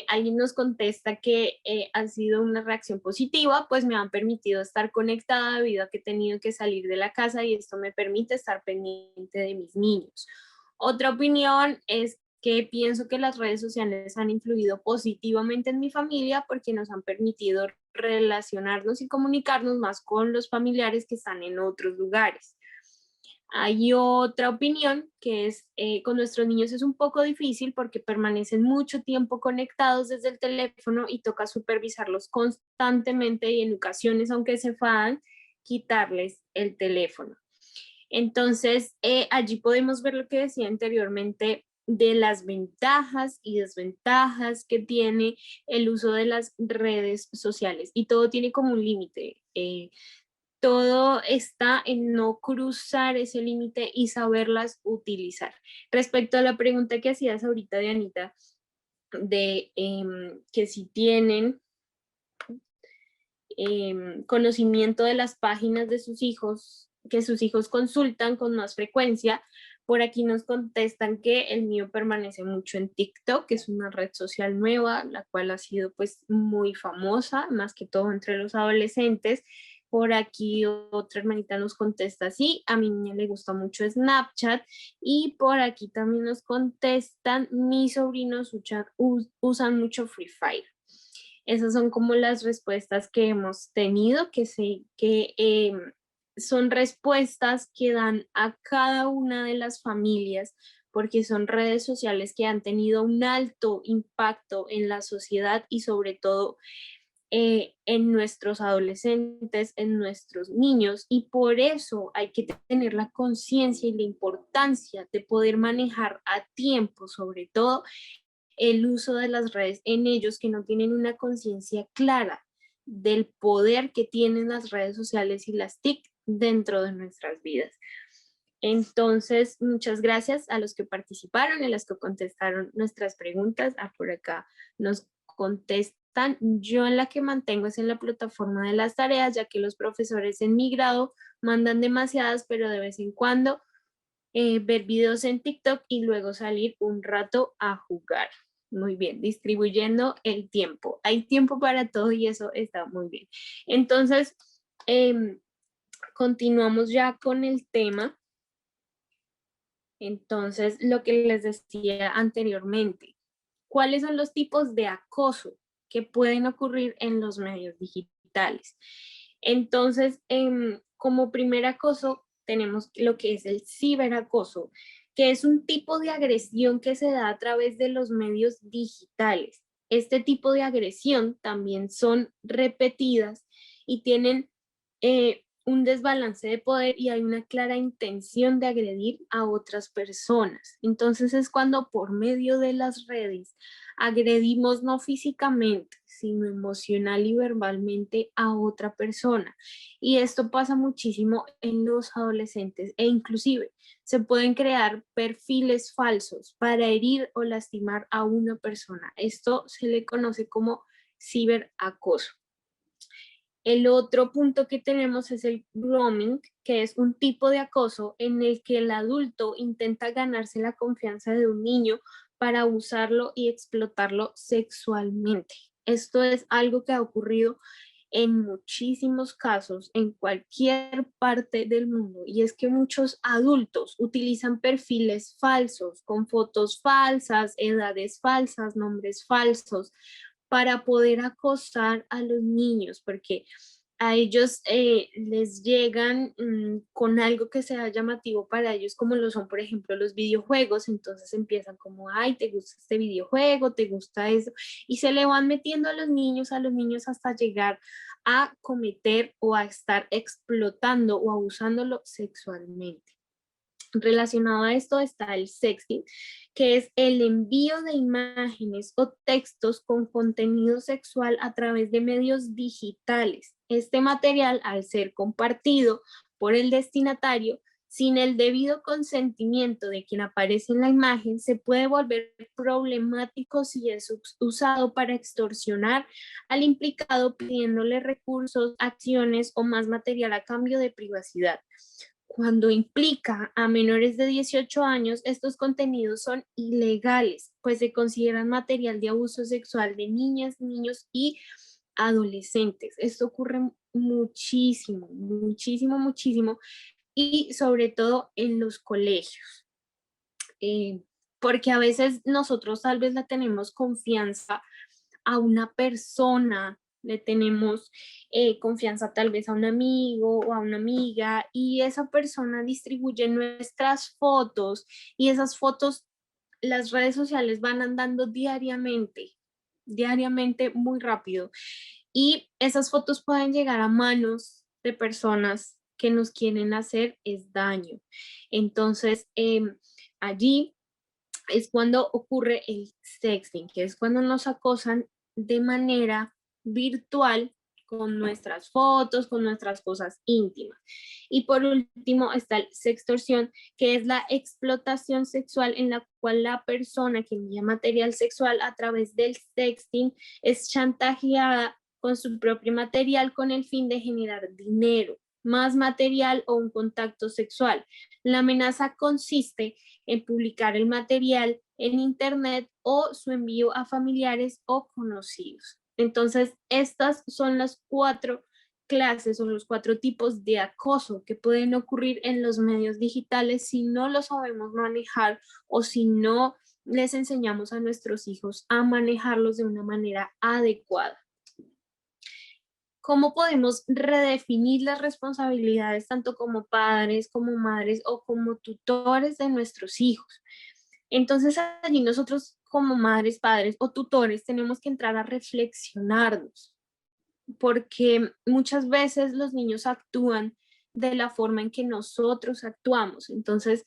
alguien nos contesta que ha sido una reacción positiva, pues me han permitido estar conectada debido a que he tenido que salir de la casa y esto me permite estar pendiente de mis niños. Otra opinión es que pienso que las redes sociales han influido positivamente en mi familia porque nos han permitido relacionarnos y comunicarnos más con los familiares que están en otros lugares. Hay otra opinión que es con nuestros niños es un poco difícil porque permanecen mucho tiempo conectados desde el teléfono y toca supervisarlos constantemente y en ocasiones, aunque se enfadan, quitarles el teléfono. Entonces, allí podemos ver lo que decía anteriormente de las ventajas y desventajas que tiene el uso de las redes sociales y todo tiene como un límite. Todo está en no cruzar ese límite y saberlas utilizar. Respecto a la pregunta que hacías ahorita de Anita, de que si tienen conocimiento de las páginas de sus hijos, que sus hijos consultan con más frecuencia. Por aquí nos contestan que el mío permanece mucho en TikTok, que es una red social nueva, la cual ha sido pues muy famosa, más que todo entre los adolescentes. Por aquí otra hermanita nos contesta, sí, a mi niña le gusta mucho Snapchat. Y por aquí también nos contestan, mis sobrinos usan mucho Free Fire. Esas son como las respuestas que hemos tenido, que son respuestas que dan a cada una de las familias, porque son redes sociales que han tenido un alto impacto en la sociedad y sobre todo en nuestros adolescentes, en nuestros niños, y por eso hay que tener la conciencia y la importancia de poder manejar a tiempo, sobre todo el uso de las redes en ellos que no tienen una conciencia clara del poder que tienen las redes sociales y las TIC dentro de nuestras vidas. Entonces, muchas gracias a los que participaron, a los que contestaron nuestras preguntas. Por acá nos contestan. Yo en la que mantengo es en la plataforma de las tareas, ya que los profesores en mi grado mandan demasiadas, pero de vez en cuando ver videos en TikTok y luego salir un rato a jugar. Muy bien, distribuyendo el tiempo. Hay tiempo para todo y eso está muy bien. Entonces, continuamos ya con el tema. Entonces, lo que les decía anteriormente, ¿cuáles son los tipos de acoso que pueden ocurrir en los medios digitales? Entonces, como primer acoso, tenemos lo que es el ciberacoso, que es un tipo de agresión que se da a través de los medios digitales. Este tipo de agresión también son repetidas y tienen un desbalance de poder y hay una clara intención de agredir a otras personas. Entonces es cuando por medio de las redes agredimos no físicamente, sino emocional y verbalmente a otra persona. Y esto pasa muchísimo en los adolescentes e inclusive se pueden crear perfiles falsos para herir o lastimar a una persona. Esto se le conoce como ciberacoso. El otro punto que tenemos es el grooming, que es un tipo de acoso en el que el adulto intenta ganarse la confianza de un niño para usarlo y explotarlo sexualmente. Esto es algo que ha ocurrido en muchísimos casos en cualquier parte del mundo y es que muchos adultos utilizan perfiles falsos con fotos falsas, edades falsas, nombres falsos para poder acosar a los niños, porque a ellos les llegan con algo que sea llamativo para ellos, como lo son, por ejemplo, los videojuegos. Entonces empiezan como, ay, ¿te gusta este videojuego? ¿Te gusta eso? Y se le van metiendo a los niños hasta llegar a cometer o a estar explotando o abusándolo sexualmente. Relacionado a esto está el sexting, que es el envío de imágenes o textos con contenido sexual a través de medios digitales. Este material, al ser compartido por el destinatario, Sin el debido consentimiento de quien aparece en la imagen, se puede volver problemático si es usado para extorsionar al implicado pidiéndole recursos, acciones o más material a cambio de privacidad. Cuando implica a menores de 18 años, estos contenidos son ilegales, pues se consideran material de abuso sexual de niñas, niños y adolescentes. Esto ocurre muchísimo, muchísimo, muchísimo, y sobre todo en los colegios, porque a veces nosotros tal vez le tenemos confianza a una persona, le tenemos confianza tal vez a un amigo o a una amiga, y esa persona distribuye nuestras fotos, y esas fotos, las redes sociales van andando diariamente muy rápido, y esas fotos pueden llegar a manos de personas que nos quieren hacer es daño. Entonces, allí es cuando ocurre el sexting, que es cuando nos acosan de manera virtual con nuestras fotos, con nuestras cosas íntimas. Y por último está el sextorsión, que es la explotación sexual en la cual la persona que envía material sexual a través del sexting es chantajeada con su propio material con el fin de generar dinero, más material o un contacto sexual. La amenaza consiste en publicar el material en internet o su envío a familiares o conocidos. Entonces, estas son las 4 clases o los 4 tipos de acoso que pueden ocurrir en los medios digitales si no los sabemos manejar o si no les enseñamos a nuestros hijos a manejarlos de una manera adecuada. ¿Cómo podemos redefinir las responsabilidades tanto como padres, como madres o como tutores de nuestros hijos? Entonces allí nosotros como madres, padres o tutores tenemos que entrar a reflexionarnos, porque muchas veces los niños actúan de la forma en que nosotros actuamos. Entonces,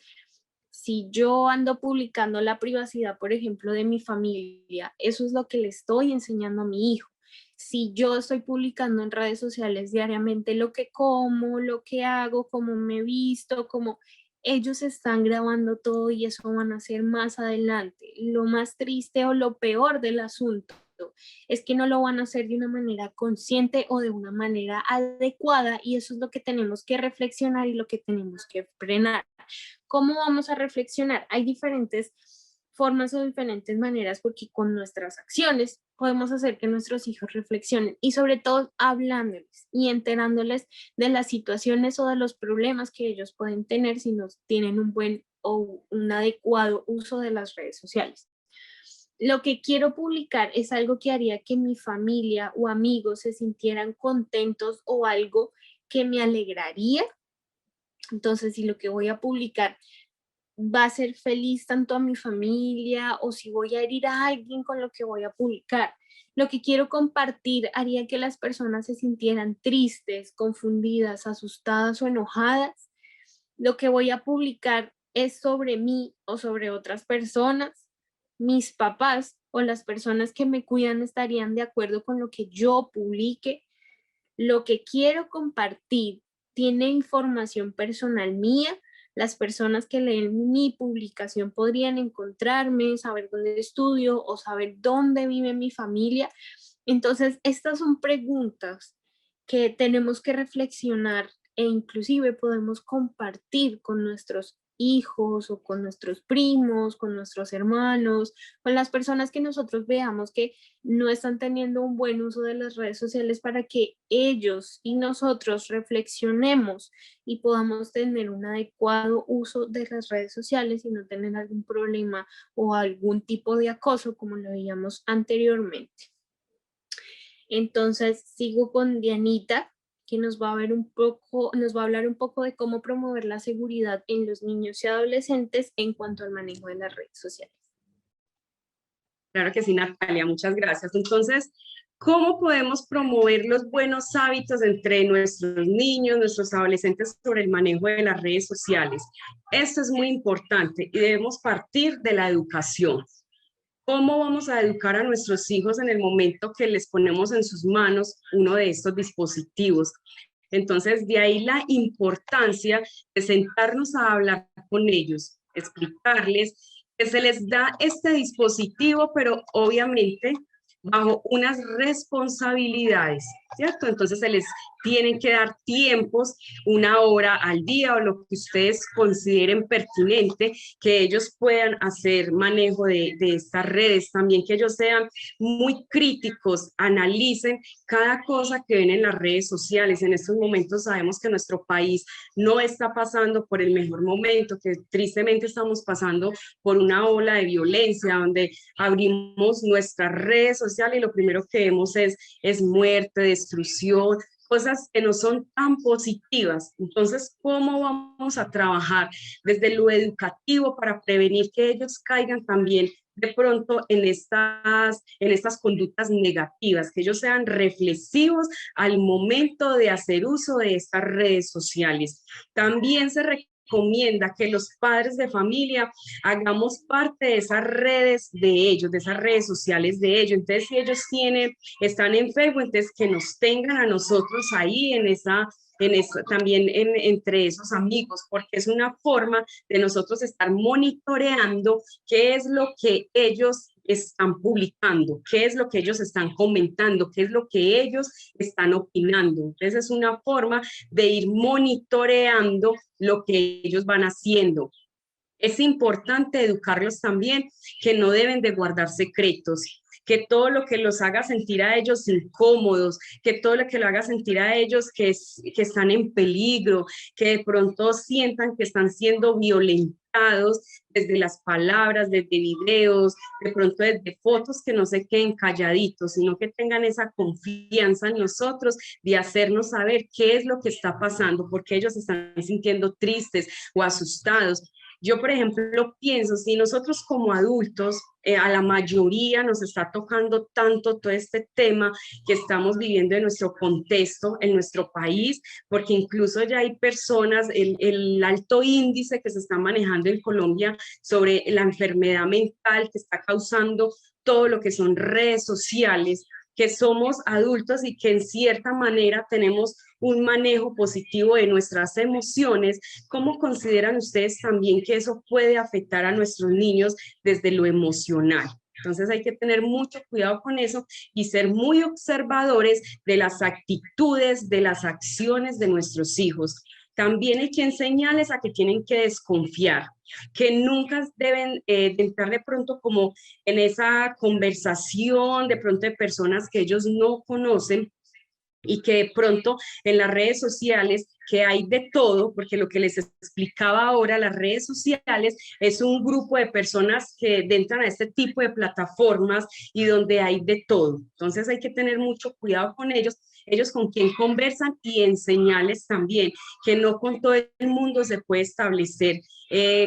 si yo ando publicando la privacidad, por ejemplo, de mi familia, eso es lo que le estoy enseñando a mi hijo. Si yo estoy publicando en redes sociales diariamente lo que como, lo que hago, cómo me visto, cómo ellos están grabando todo y eso van a hacer más adelante. Lo más triste o lo peor del asunto es que no lo van a hacer de una manera consciente o de una manera adecuada, y eso es lo que tenemos que reflexionar y lo que tenemos que frenar. ¿Cómo vamos a reflexionar? Hay diferentes formas o diferentes maneras, porque con nuestras acciones podemos hacer que nuestros hijos reflexionen, y sobre todo hablándoles y enterándoles de las situaciones o de los problemas que ellos pueden tener si no tienen un buen o un adecuado uso de las redes sociales. Lo que quiero publicar es algo que haría que mi familia o amigos se sintieran contentos o algo que me alegraría. Entonces, si lo que voy a publicar va a ser feliz tanto a mi familia o si voy a herir a alguien con lo que voy a publicar, lo que quiero compartir haría que las personas se sintieran tristes, confundidas, asustadas o enojadas. Lo que voy a publicar es sobre mí o sobre otras personas. Mis papás o las personas que me cuidan estarían de acuerdo con lo que yo publique. Lo que quiero compartir tiene información personal mía. Las personas que leen mi publicación podrían encontrarme, saber dónde estudio o saber dónde vive mi familia. Entonces, estas son preguntas que tenemos que reflexionar e inclusive podemos compartir con nuestros hijos o con nuestros primos, con nuestros hermanos, con las personas que nosotros veamos que no están teniendo un buen uso de las redes sociales, para que ellos y nosotros reflexionemos y podamos tener un adecuado uso de las redes sociales y no tener algún problema o algún tipo de acoso como lo veíamos anteriormente. Entonces sigo con Dianita, que nos va a hablar un poco de cómo promover la seguridad en los niños y adolescentes en cuanto al manejo de las redes sociales. Claro que sí, Natalia, muchas gracias. Entonces, ¿cómo podemos promover los buenos hábitos entre nuestros niños, nuestros adolescentes sobre el manejo de las redes sociales? Esto es muy importante y debemos partir de la educación. ¿Cómo vamos a educar a nuestros hijos en el momento que les ponemos en sus manos uno de estos dispositivos? Entonces, de ahí la importancia de sentarnos a hablar con ellos, explicarles que se les da este dispositivo, pero obviamente bajo unas responsabilidades, ¿cierto? Entonces se les tienen que dar tiempos, 1 hora al día o lo que ustedes consideren pertinente, que ellos puedan hacer manejo de estas redes, también que ellos sean muy críticos, analicen cada cosa que ven en las redes sociales. En estos momentos sabemos que nuestro país no está pasando por el mejor momento, que tristemente estamos pasando por una ola de violencia, donde abrimos nuestras redes sociales y lo primero que vemos es muerte, destrucción, cosas que no son tan positivas. Entonces, ¿cómo vamos a trabajar desde lo educativo para prevenir que ellos caigan también de pronto en estas conductas negativas, que ellos sean reflexivos al momento de hacer uso de estas redes sociales? También se recomienda que los padres de familia hagamos parte de esas redes de ellos, de esas redes sociales de ellos. Entonces, si ellos están en Facebook, entonces que nos tengan a nosotros ahí también entre esos amigos, porque es una forma de nosotros estar monitoreando qué es lo que ellos están publicando, qué es lo que ellos están comentando, qué es lo que ellos están opinando. Entonces es una forma de ir monitoreando lo que ellos van haciendo. Es importante educarlos también que no deben de guardar secretos, que todo lo que los haga sentir a ellos incómodos, que todo lo que lo haga sentir a ellos que están en peligro, que de pronto sientan que están siendo violentados desde las palabras, desde videos, de pronto desde fotos, que no se queden calladitos, sino que tengan esa confianza en nosotros de hacernos saber qué es lo que está pasando, porque ellos están sintiendo tristes o asustados. Yo, por ejemplo, pienso, si nosotros como adultos, a la mayoría nos está tocando tanto todo este tema que estamos viviendo en nuestro contexto, en nuestro país, porque incluso ya hay personas, el alto índice que se está manejando en Colombia sobre la enfermedad mental que está causando todo lo que son redes sociales, que somos adultos y que en cierta manera tenemos un manejo positivo de nuestras emociones. ¿Cómo consideran ustedes también que eso puede afectar a nuestros niños desde lo emocional? Entonces hay que tener mucho cuidado con eso y ser muy observadores de las actitudes, de las acciones de nuestros hijos. También hay que enseñarles a que tienen que desconfiar, que nunca deben de entrar de pronto como en esa conversación de pronto de personas que ellos no conocen, y que de pronto en las redes sociales, que hay de todo, porque lo que les explicaba ahora, las redes sociales es un grupo de personas que entran a este tipo de plataformas y donde hay de todo. Entonces hay que tener mucho cuidado con ellos con quien conversan, y enseñarles también que no con todo el mundo se puede establecer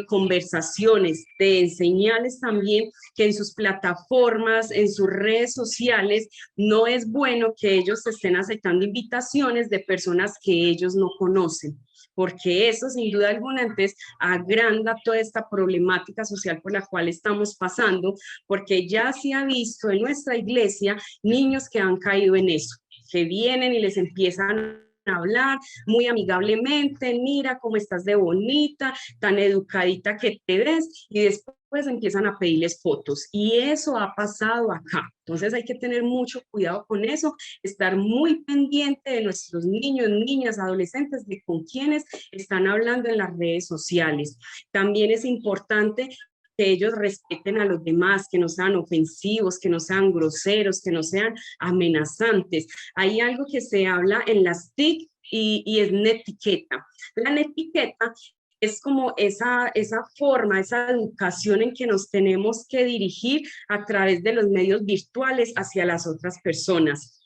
conversaciones, de enseñarles también que en sus plataformas, en sus redes sociales, no es bueno que ellos estén aceptando invitaciones de personas que ellos no conocen, porque eso sin duda alguna antes agranda toda esta problemática social por la cual estamos pasando, porque ya se ha visto en nuestra iglesia niños que han caído en eso, que vienen y les empiezan a hablar muy amigablemente, mira cómo estás de bonita, tan educadita que te ves, y después empiezan a pedirles fotos, y eso ha pasado acá. Entonces hay que tener mucho cuidado con eso, estar muy pendiente de nuestros niños, niñas, adolescentes, de con quienes están hablando en las redes sociales. También es importante que ellos respeten a los demás, que no sean ofensivos, que no sean groseros, que no sean amenazantes. Hay algo que se habla en las TIC y es netiqueta. La netiqueta es como esa forma, esa educación en que nos tenemos que dirigir a través de los medios virtuales hacia las otras personas.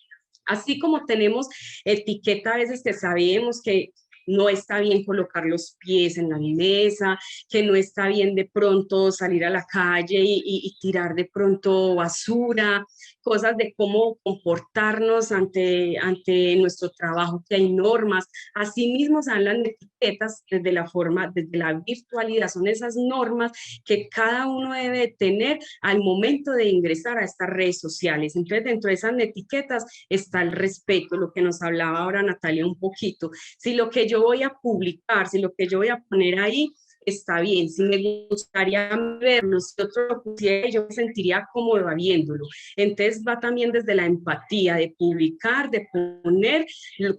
Así como tenemos etiqueta a veces que sabemos que no está bien colocar los pies en la mesa, que no está bien de pronto salir a la calle y tirar de pronto basura, cosas de cómo comportarnos ante nuestro trabajo, que hay normas. Asimismo, se dan las etiquetas desde la forma, desde la virtualidad, son esas normas que cada uno debe tener al momento de ingresar a estas redes sociales. Entonces, dentro de esas etiquetas está el respeto, lo que nos hablaba ahora Natalia un poquito. Si lo que yo voy a publicar, si lo que yo voy a poner ahí está bien, si me gustaría verlo, si otro lo pusiera, yo me sentiría cómodo viéndolo. Entonces va también desde la empatía, de publicar, de poner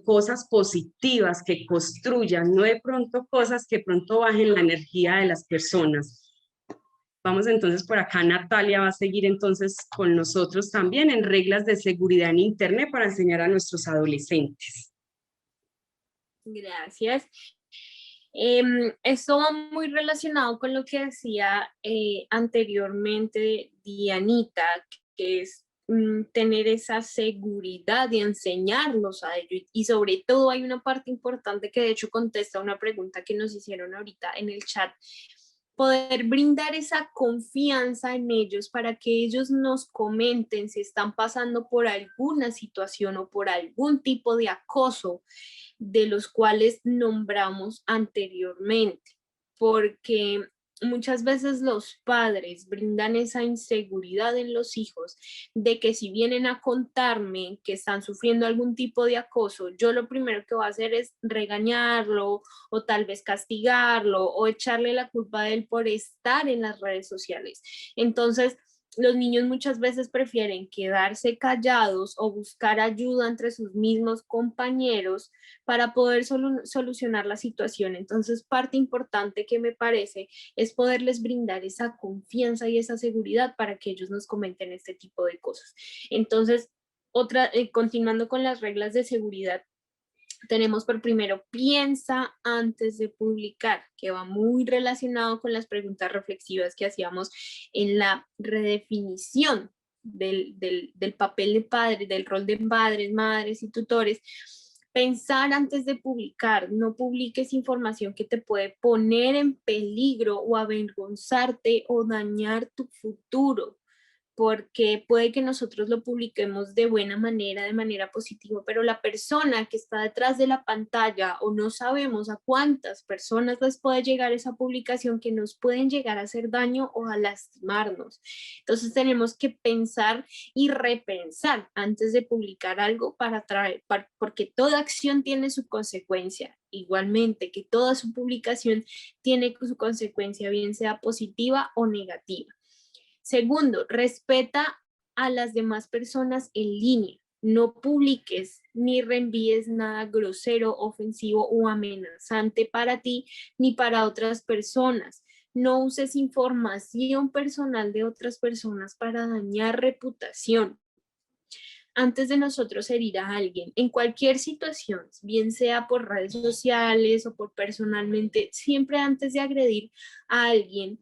cosas positivas que construyan, no de pronto cosas que pronto bajen la energía de las personas. Vamos entonces por acá, Natalia va a seguir entonces con nosotros también en reglas de seguridad en Internet para enseñar a nuestros adolescentes. Gracias. Esto va muy relacionado con lo que decía anteriormente Dianita, que es tener esa seguridad de enseñarlos a ellos. Y sobre todo hay una parte importante que de hecho contesta una pregunta que nos hicieron ahorita en el chat, poder brindar esa confianza en ellos para que ellos nos comenten si están pasando por alguna situación o por algún tipo de acoso de los cuales nombramos anteriormente, porque muchas veces los padres brindan esa inseguridad en los hijos de que si vienen a contarme que están sufriendo algún tipo de acoso, yo lo primero que voy a hacer es regañarlo o tal vez castigarlo o echarle la culpa a él por estar en las redes sociales. Entonces, los niños muchas veces prefieren quedarse callados o buscar ayuda entre sus mismos compañeros para poder solucionar la situación. Entonces, parte importante que me parece es poderles brindar esa confianza y esa seguridad para que ellos nos comenten este tipo de cosas. Entonces, continuando con las reglas de seguridad, tenemos por primero, piensa antes de publicar, que va muy relacionado con las preguntas reflexivas que hacíamos en la redefinición del papel de padre, del rol de padres, madres y tutores. Pensar antes de publicar, no publiques información que te puede poner en peligro o avergonzarte o dañar tu futuro, porque puede que nosotros lo publiquemos de buena manera, de manera positiva, pero la persona que está detrás de la pantalla o no sabemos a cuántas personas les puede llegar esa publicación que nos pueden llegar a hacer daño o a lastimarnos. Entonces tenemos que pensar y repensar antes de publicar algo porque toda acción tiene su consecuencia. Igualmente, que toda su publicación tiene su consecuencia, bien sea positiva o negativa. Segundo, respeta a las demás personas en línea. No publiques ni reenvíes nada grosero, ofensivo o amenazante para ti ni para otras personas. No uses información personal de otras personas para dañar reputación. Antes de nosotros herir a alguien, en cualquier situación, bien sea por redes sociales o por personalmente, siempre antes de agredir a alguien,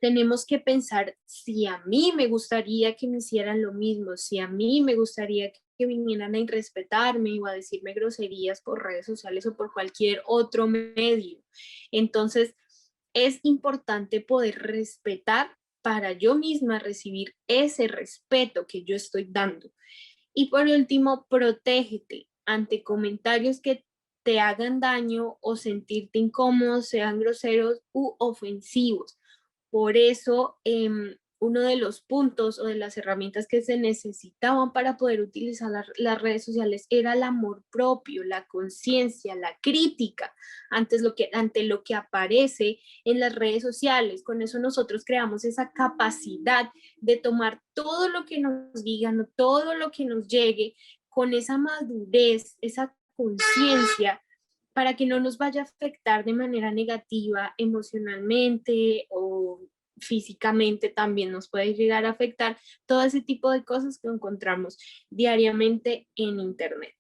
tenemos que pensar si a mí me gustaría que me hicieran lo mismo, si a mí me gustaría que vinieran a irrespetarme o a decirme groserías por redes sociales o por cualquier otro medio. Entonces, es importante poder respetar para yo misma recibir ese respeto que yo estoy dando. Y por último, protégete ante comentarios que te hagan daño o sentirte incómodo, sean groseros u ofensivos. Por eso, uno de los puntos o de las herramientas que se necesitaban para poder utilizar las redes sociales era el amor propio, la conciencia, la crítica ante lo que aparece en las redes sociales. Con eso nosotros creamos esa capacidad de tomar todo lo que nos digan, todo lo que nos llegue, con esa madurez, esa conciencia, para que no nos vaya a afectar de manera negativa emocionalmente o físicamente. También nos puede llegar a afectar todo ese tipo de cosas que encontramos diariamente en Internet.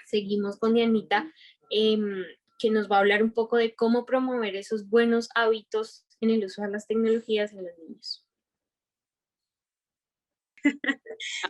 Seguimos con Dianita, que nos va a hablar un poco de cómo promover esos buenos hábitos en el uso de las tecnologías en los niños.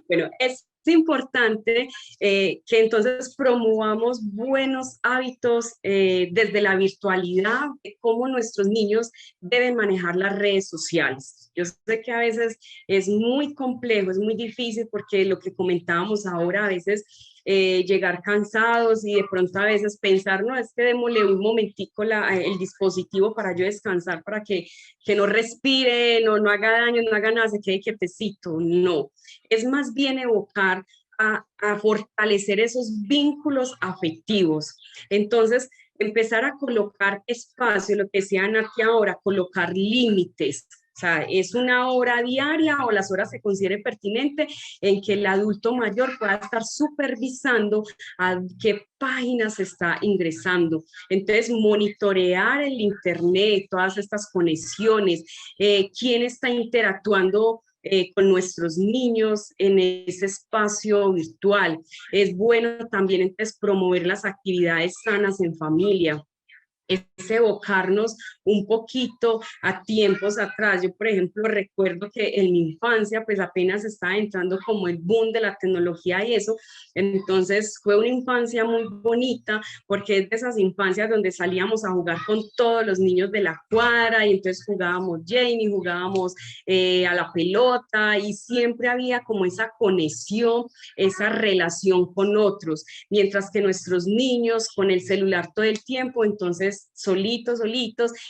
Bueno, es importante que entonces promovamos buenos hábitos desde la virtualidad, de cómo nuestros niños deben manejar las redes sociales. Yo sé que a veces es muy complejo, es muy difícil porque lo que comentábamos ahora, a veces llegar cansados y de pronto a veces pensar, no, es que démosle un momentico el dispositivo para yo descansar, para que no respire, no haga daño, no haga nada, se quede quietecito. No, es más bien evocar a fortalecer esos vínculos afectivos. Entonces, empezar a colocar espacio, lo que decía Nati ahora, colocar límites. O sea, es una hora diaria o las horas se considere pertinente en que el adulto mayor pueda estar supervisando a qué páginas está ingresando. Entonces, monitorear el internet, todas estas conexiones, quién está interactuando con nuestros niños en ese espacio virtual. Es bueno también entonces promover las actividades sanas en familia. Es evocarnos un poquito a tiempos atrás. Yo, por ejemplo, recuerdo que en mi infancia, pues apenas estaba entrando como el boom de la tecnología y eso, entonces fue una infancia muy bonita, porque es de esas infancias donde salíamos a jugar con todos los niños de la cuadra, y entonces jugábamos Jamie, jugábamos a la pelota, y siempre había como esa conexión, esa relación con otros, mientras que nuestros niños con el celular todo el tiempo, entonces solitos,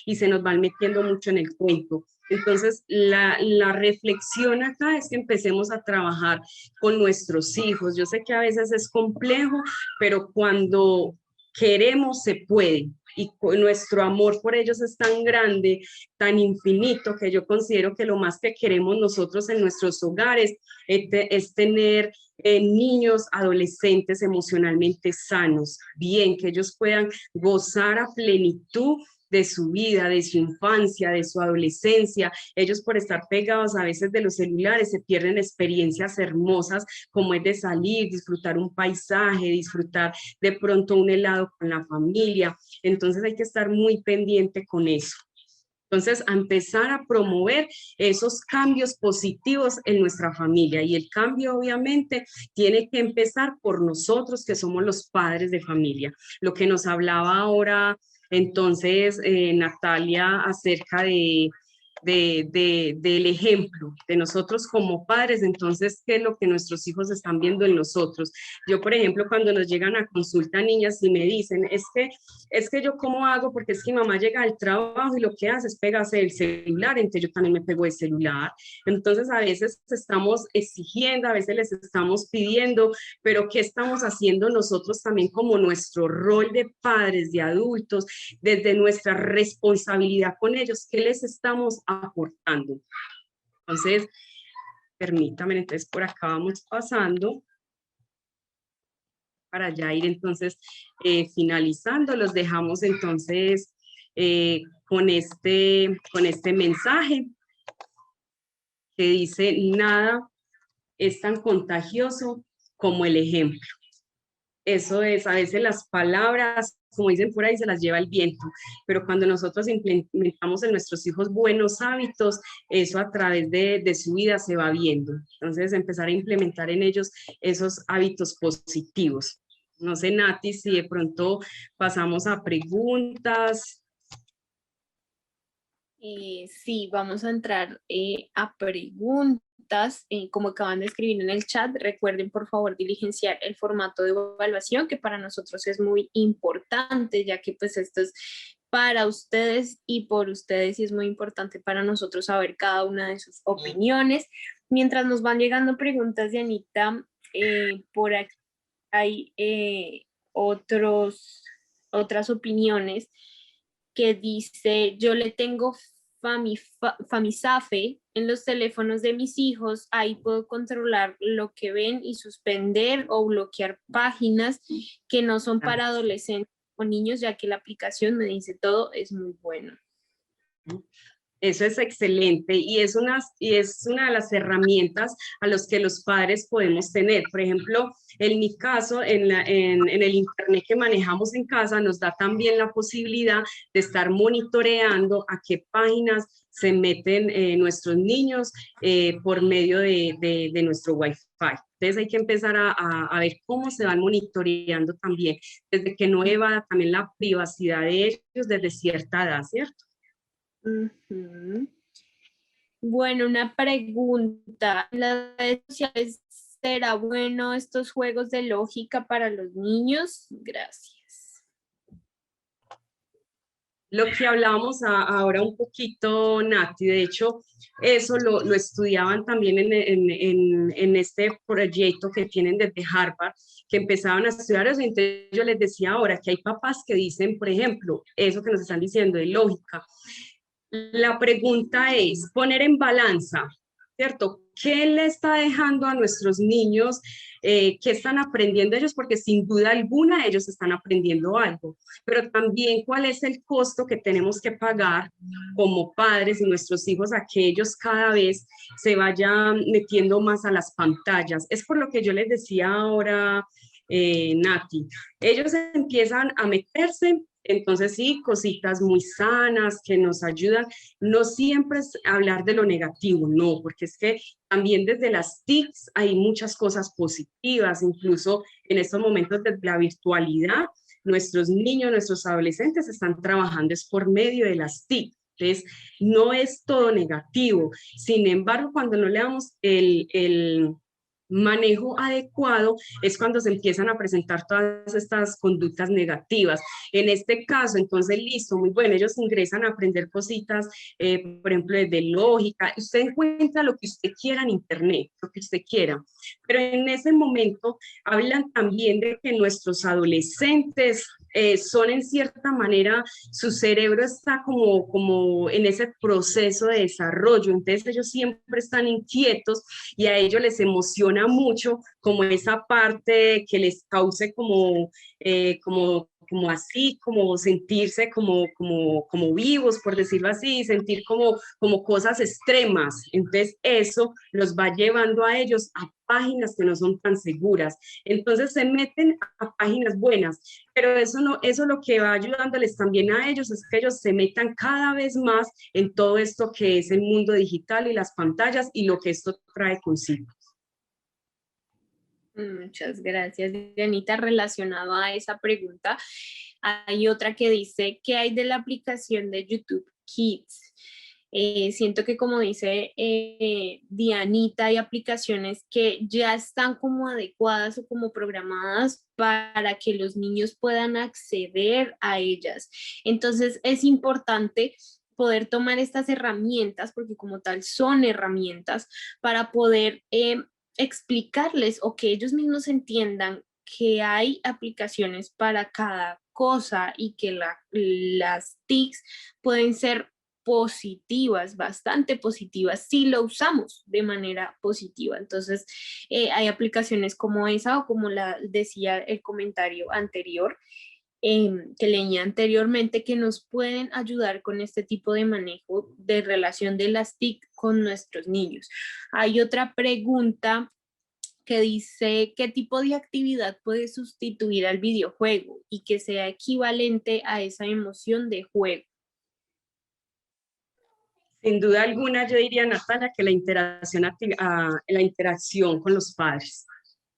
y se nos van metiendo mucho en el cuento. Entonces, la reflexión acá es que empecemos a trabajar con nuestros hijos. Yo sé que a veces es complejo, pero cuando queremos se puede. Y nuestro amor por ellos es tan grande, tan infinito, que yo considero que lo más que queremos nosotros en nuestros hogares es tener niños, adolescentes emocionalmente sanos, bien, que ellos puedan gozar a plenitud de su vida, de su infancia, de su adolescencia. Ellos, por estar pegados a veces de los celulares, se pierden experiencias hermosas, como es de salir, disfrutar un paisaje, disfrutar de pronto un helado con la familia. Entonces hay que estar muy pendiente con eso. Entonces, a empezar a promover esos cambios positivos en nuestra familia, y el cambio obviamente tiene que empezar por nosotros, que somos los padres de familia. Lo que nos hablaba ahora entonces Natalia acerca del ejemplo de nosotros como padres. Entonces, ¿qué es lo que nuestros hijos están viendo en nosotros? Yo, por ejemplo, cuando nos llegan a consulta niñas y me dicen, es que yo cómo hago, porque es que mi mamá llega al trabajo y lo que hace es pegarse el celular, entonces yo también me pego el celular. Entonces, a veces estamos exigiendo, a veces les estamos pidiendo, pero ¿qué estamos haciendo nosotros también como nuestro rol de padres, de adultos, desde nuestra responsabilidad con ellos? ¿Qué les estamos aportando? Entonces, permítame, entonces por acá vamos pasando para ya ir entonces finalizando. Los dejamos entonces con este mensaje que dice: nada es tan contagioso como el ejemplo. Eso es, a veces las palabras, como dicen por ahí, se las lleva el viento, pero cuando nosotros implementamos en nuestros hijos buenos hábitos, eso a través de su vida se va viendo. Entonces, empezar a implementar en ellos esos hábitos positivos. No sé, Nati, si de pronto pasamos a preguntas. Sí, vamos a entrar a preguntas. Como acaban de escribir en el chat, recuerden por favor diligenciar el formato de evaluación, que para nosotros es muy importante, ya que pues esto es para ustedes y por ustedes, y es muy importante para nosotros saber cada una de sus opiniones. Mientras nos van llegando preguntas de Anita, por aquí hay otras opiniones que dice: yo le tengo Famisafe en los teléfonos de mis hijos, ahí puedo controlar lo que ven y suspender o bloquear páginas que no son para adolescentes o niños, ya que la aplicación me dice todo. Es muy bueno. Eso es excelente, y es una de las herramientas a las que los padres podemos tener. Por ejemplo, en mi caso, en el internet que manejamos en casa, nos da también la posibilidad de estar monitoreando a qué páginas se meten nuestros niños por medio de nuestro Wi-Fi. Entonces hay que empezar a ver cómo se van monitoreando también, desde que no evada también la privacidad de ellos desde cierta edad, ¿cierto? Ujú. Bueno, una pregunta. ¿En las redes sociales será bueno estos juegos de lógica para los niños? Gracias. Lo que hablábamos ahora un poquito, Nati, de hecho, eso lo estudiaban también en este proyecto que tienen desde Harvard, que empezaban a estudiar eso. Entonces yo les decía ahora que hay papás que dicen, por ejemplo, eso que nos están diciendo de lógica. La pregunta es poner en balanza, ¿cierto? ¿Qué le está dejando a nuestros niños? ¿Qué están aprendiendo ellos? Porque sin duda alguna ellos están aprendiendo algo, pero también cuál es el costo que tenemos que pagar como padres y nuestros hijos a que ellos cada vez se vayan metiendo más a las pantallas. Es por lo que yo les decía ahora, Nati, ellos empiezan a meterse. Entonces sí, cositas muy sanas que nos ayudan. No siempre es hablar de lo negativo, no, porque es que también desde las TICs hay muchas cosas positivas, incluso en estos momentos de la virtualidad, nuestros niños, nuestros adolescentes están trabajando es por medio de las TIC. Entonces, no es todo negativo. Sin embargo, cuando no le damos el manejo adecuado es cuando se empiezan a presentar todas estas conductas negativas. En este caso, entonces, listo, muy bueno, ellos ingresan a aprender cositas, por ejemplo, desde lógica, usted encuentra lo que usted quiera en internet, lo que usted quiera, pero en ese momento hablan también de que nuestros adolescentes son en cierta manera, su cerebro está como en ese proceso de desarrollo, entonces ellos siempre están inquietos y a ellos les emociona mucho como esa parte que les cause como así, como sentirse como vivos, por decirlo así, sentir como cosas extremas. Entonces eso los va llevando a ellos a páginas que no son tan seguras. Entonces se meten a páginas buenas, pero eso lo que va ayudándoles también a ellos es que ellos se metan cada vez más en todo esto que es el mundo digital y las pantallas y lo que esto trae consigo. Muchas gracias, Dianita. Relacionado a esa pregunta, hay otra que dice, ¿qué hay de la aplicación de YouTube Kids? Siento que como dice Dianita, hay aplicaciones que ya están como adecuadas o como programadas para que los niños puedan acceder a ellas. Entonces es importante poder tomar estas herramientas, porque como tal son herramientas, para poder explicarles o que ellos mismos entiendan que hay aplicaciones para cada cosa y que las TICs pueden ser positivas, bastante positivas, si lo usamos de manera positiva. Entonces, hay aplicaciones como esa o como la decía el comentario anterior, que leía anteriormente, que nos pueden ayudar con este tipo de manejo de relación de las TIC con nuestros niños. Hay otra pregunta que dice qué tipo de actividad puede sustituir al videojuego y que sea equivalente a esa emoción de juego. Sin duda alguna, yo diría, Natalia, que la interacción con los padres.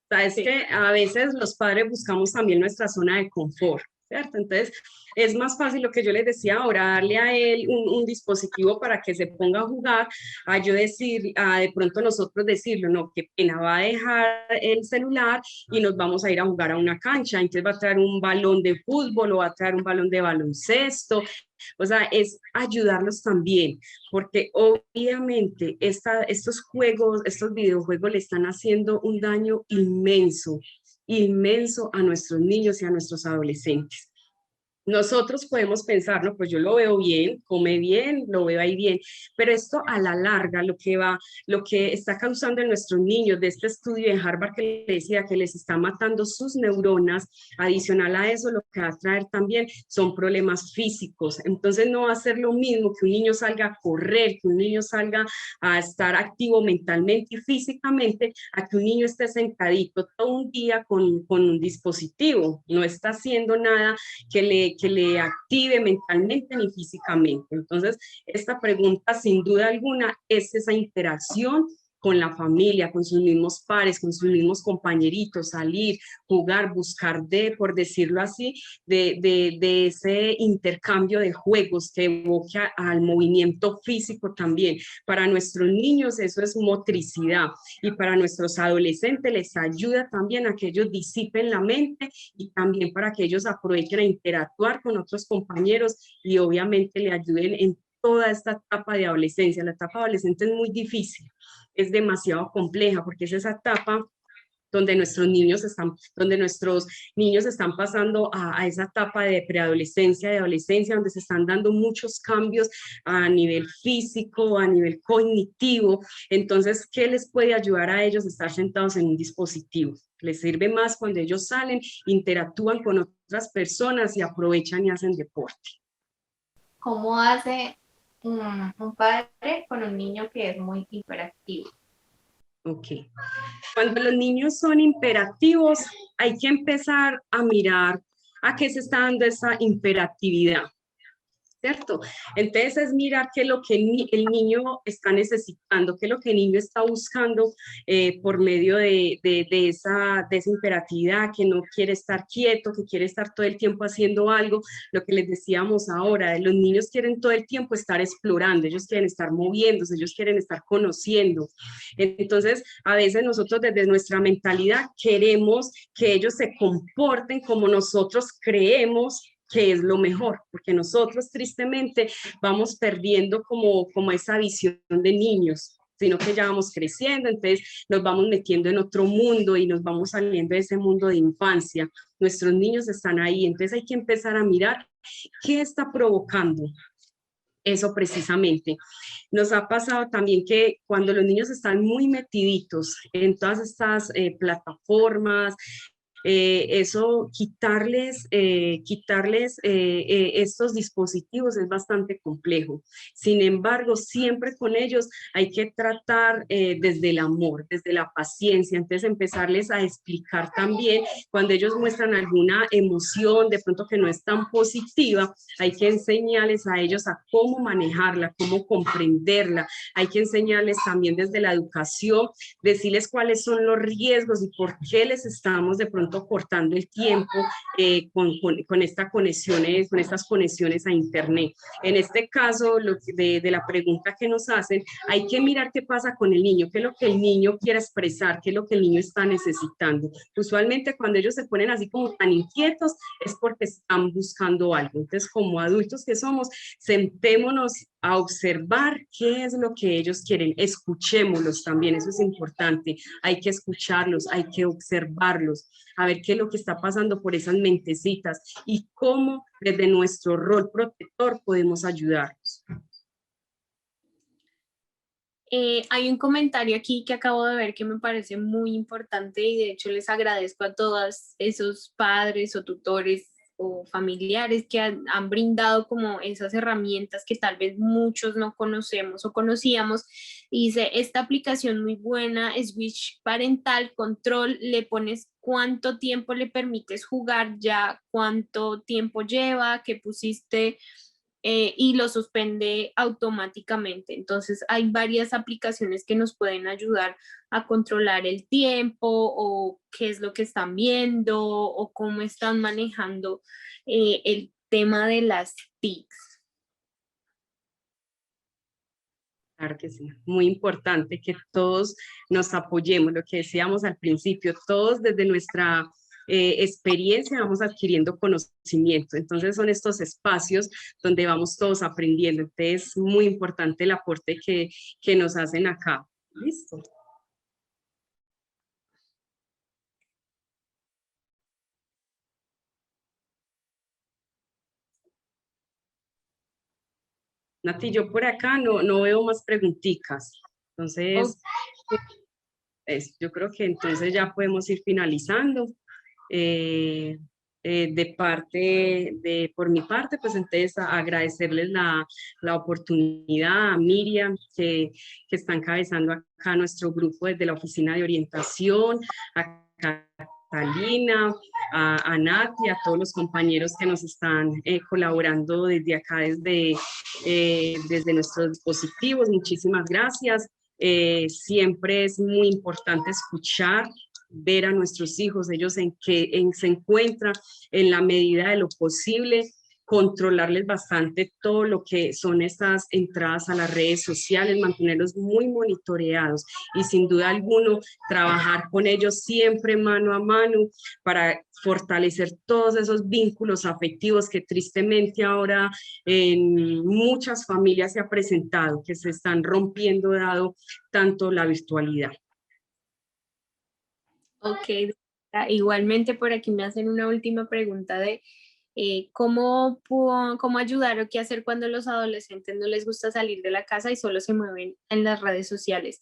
O sea, es Sí. que a veces los padres buscamos también nuestra zona de confort, ¿cierto? Entonces, es más fácil lo que yo les decía ahora, darle a él un dispositivo para que se ponga a jugar, a yo decir, a de pronto nosotros decirlo, no, qué pena, va a dejar el celular y nos vamos a ir a jugar a una cancha, entonces va a traer un balón de fútbol o va a traer un balón de baloncesto, o sea, es ayudarlos también, porque obviamente estos juegos, estos videojuegos le están haciendo un daño inmenso, inmenso a nuestros niños y a nuestros adolescentes. Nosotros podemos pensar, no, pues yo lo veo bien, come bien, lo veo ahí bien, pero esto a la larga, lo que está causando en nuestros niños de este estudio de Harvard que les decía que les está matando sus neuronas, adicional a eso, lo que va a traer también son problemas físicos. Entonces no va a ser lo mismo que un niño salga a correr, que un niño salga a estar activo mentalmente y físicamente, a que un niño esté sentadito todo un día con un dispositivo, no está haciendo nada que le active mentalmente ni físicamente. Entonces, esta pregunta sin duda alguna es esa interacción con la familia, con sus mismos pares, con sus mismos compañeritos, salir, jugar, buscar por decirlo así, de ese intercambio de juegos que evoca al movimiento físico también. Para nuestros niños eso es motricidad y para nuestros adolescentes les ayuda también a que ellos disipen la mente y también para que ellos aprovechen a interactuar con otros compañeros y obviamente le ayuden en toda esta etapa de adolescencia. La etapa adolescente es muy difícil, es demasiado compleja porque es esa etapa donde nuestros niños están pasando a esa etapa de preadolescencia, de adolescencia, donde se están dando muchos cambios a nivel físico, a nivel cognitivo. Entonces, ¿qué les puede ayudar a ellos? Estar sentados en un dispositivo. Les sirve más cuando ellos salen, interactúan con otras personas y aprovechan y hacen deporte. ¿Cómo hace un padre con un niño que es muy hiperactivo? Ok. Cuando los niños son hiperactivos, hay que empezar a mirar a qué se está dando esa hiperactividad, ¿cierto? Entonces es mirar qué es lo que el niño está necesitando, qué es lo que el niño está buscando por medio de esa hiperactividad, que no quiere estar quieto, que quiere estar todo el tiempo haciendo algo. Lo que les decíamos ahora, los niños quieren todo el tiempo estar explorando, ellos quieren estar moviéndose, ellos quieren estar conociendo. Entonces, a veces nosotros desde nuestra mentalidad queremos que ellos se comporten como nosotros creemos que es lo mejor, porque nosotros tristemente vamos perdiendo como esa visión de niños, sino que ya vamos creciendo, entonces nos vamos metiendo en otro mundo y nos vamos saliendo de ese mundo de infancia. Nuestros niños están ahí, entonces hay que empezar a mirar qué está provocando eso precisamente. Nos ha pasado también que cuando los niños están muy metiditos en todas estas plataformas, eso, quitarles estos dispositivos es bastante complejo. Sin embargo, siempre con ellos hay que tratar desde el amor, desde la paciencia. Entonces, empezarles a explicar también cuando ellos muestran alguna emoción, de pronto que no es tan positiva, hay que enseñarles a ellos a cómo manejarla, cómo comprenderla. Hay que enseñarles también desde la educación, decirles cuáles son los riesgos y por qué les estamos de pronto cortando el tiempo con estas conexiones a internet. En este caso, de la pregunta que nos hacen, hay que mirar qué pasa con el niño, qué es lo que el niño quiere expresar, qué es lo que el niño está necesitando. Usualmente cuando ellos se ponen así como tan inquietos es porque están buscando algo. Entonces, como adultos que somos, sentémonos a observar qué es lo que ellos quieren, escuchémoslos también, eso es importante, hay que escucharlos, hay que observarlos, a ver qué es lo que está pasando por esas mentecitas y cómo desde nuestro rol protector podemos ayudarlos. Hay un comentario aquí que acabo de ver que me parece muy importante y de hecho les agradezco a todos esos padres o tutores o familiares que han brindado como esas herramientas que tal vez muchos no conocemos o conocíamos. Y dice, esta aplicación muy buena, Switch Parental Control, le pones cuánto tiempo le permites jugar ya, cuánto tiempo lleva, que pusiste y lo suspende automáticamente. Entonces hay varias aplicaciones que nos pueden ayudar a controlar el tiempo o qué es lo que están viendo o cómo están manejando el tema de las TICs. Claro que sí, muy importante que todos nos apoyemos, lo que decíamos al principio, todos desde nuestra experiencia vamos adquiriendo conocimiento, entonces son estos espacios donde vamos todos aprendiendo, entonces es muy importante el aporte que nos hacen acá. ¿Listo? Nati, yo por acá no veo más preguntitas, entonces yo creo que entonces ya podemos ir finalizando. Por mi parte, pues entonces agradecerles la oportunidad a Miriam, que está encabezando acá nuestro grupo desde la Oficina de Orientación, a Catalina, a Nati, a todos los compañeros que nos están colaborando desde acá, desde nuestros dispositivos. Muchísimas gracias. Siempre es muy importante escuchar, ver a nuestros hijos, ellos se encuentran en la medida de lo posible, controlarles bastante todo lo que son estas entradas a las redes sociales, mantenerlos muy monitoreados y sin duda alguno trabajar con ellos siempre mano a mano para fortalecer todos esos vínculos afectivos que tristemente ahora en muchas familias se ha presentado, que se están rompiendo dado tanto la virtualidad. Ok, igualmente por aquí me hacen una última pregunta de cómo ayudar o qué hacer cuando los adolescentes no les gusta salir de la casa y solo se mueven en las redes sociales.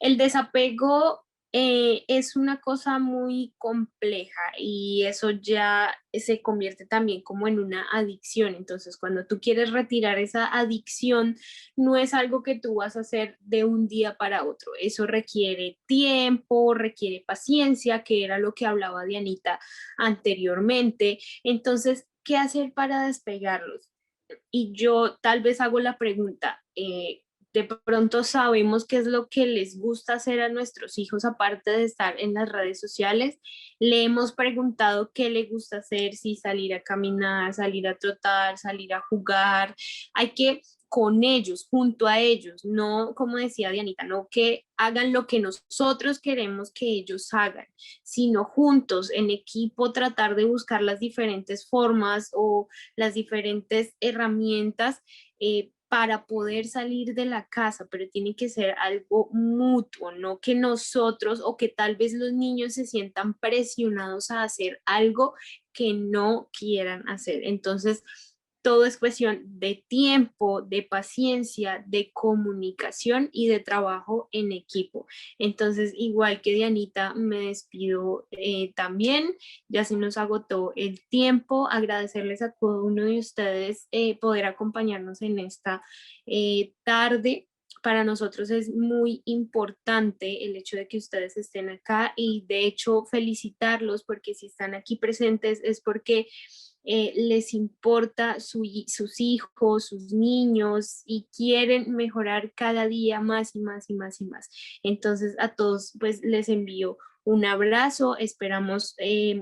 El desapego es una cosa muy compleja y eso ya se convierte también como en una adicción. Entonces, cuando tú quieres retirar esa adicción, no es algo que tú vas a hacer de un día para otro. Eso requiere tiempo, requiere paciencia, que era lo que hablaba Dianita anteriormente. Entonces, ¿qué hacer para despegarlos? Y yo tal vez hago la pregunta, de pronto sabemos qué es lo que les gusta hacer a nuestros hijos aparte de estar en las redes sociales. Le hemos preguntado qué le gusta hacer, si salir a caminar, salir a trotar, salir a jugar. Hay que con ellos, junto a ellos, no como decía Dianita, no que hagan lo que nosotros queremos que ellos hagan, sino juntos, en equipo, tratar de buscar las diferentes formas o las diferentes herramientas para poder salir de la casa, pero tiene que ser algo mutuo, no que nosotros o que tal vez los niños se sientan presionados a hacer algo que no quieran hacer. Entonces, todo es cuestión de tiempo, de paciencia, de comunicación y de trabajo en equipo. Entonces, igual que Dianita, me despido también. Ya se nos agotó el tiempo. Agradecerles a cada uno de ustedes poder acompañarnos en esta tarde. Para nosotros es muy importante el hecho de que ustedes estén acá y de hecho felicitarlos porque si están aquí presentes es porque les importa sus hijos, sus niños y quieren mejorar cada día más y más y más y más. Entonces a todos pues les envío un abrazo, esperamos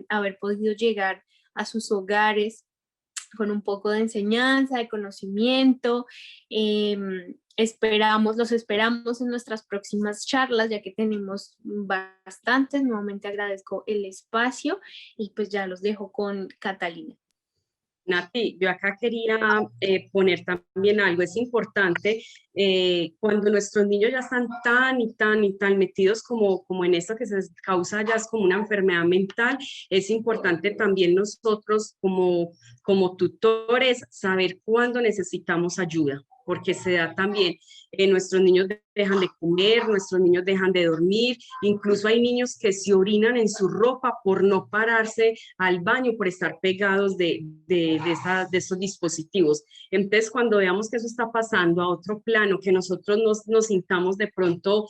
haber podido llegar a sus hogares con un poco de enseñanza, de conocimiento. Los esperamos en nuestras próximas charlas, ya que tenemos bastantes. Nuevamente agradezco el espacio y pues ya los dejo con Catalina. Nati, yo acá quería poner también algo, es importante cuando nuestros niños ya están tan y tan y tan metidos como en esto que se causa ya es como una enfermedad mental, es importante también nosotros como tutores saber cuándo necesitamos ayuda, porque se da también, nuestros niños dejan de comer, nuestros niños dejan de dormir, incluso hay niños que se orinan en su ropa por no pararse al baño, por estar pegados de esos dispositivos. Entonces, cuando veamos que eso está pasando a otro plano, que nosotros nos sintamos de pronto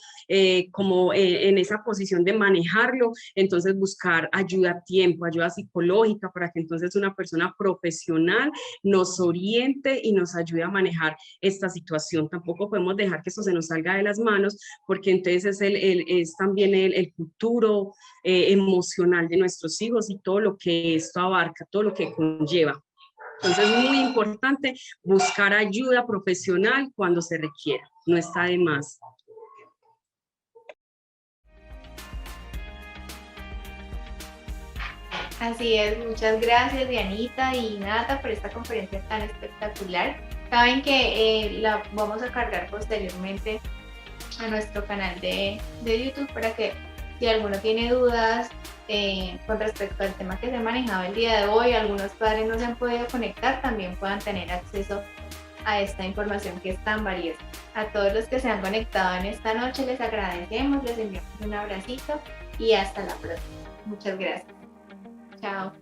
como en esa posición de manejarlo, entonces buscar ayuda a tiempo, ayuda psicológica, para que entonces una persona profesional nos oriente y nos ayude a manejar esta situación. Tampoco podemos dejar que eso se nos salga de las manos, porque entonces es también el futuro emocional de nuestros hijos y todo lo que esto abarca, todo lo que conlleva. Entonces es muy importante buscar ayuda profesional cuando se requiera, no está de más. Así es, muchas gracias Dianita y Nata por esta conferencia tan espectacular. Saben que la vamos a cargar posteriormente a nuestro canal de YouTube para que si alguno tiene dudas con respecto al tema que se ha manejado el día de hoy, algunos padres no se han podido conectar, también puedan tener acceso a esta información que es tan valiosa. A todos los que se han conectado en esta noche les agradecemos, les enviamos un abracito y hasta la próxima. Muchas gracias. Chao.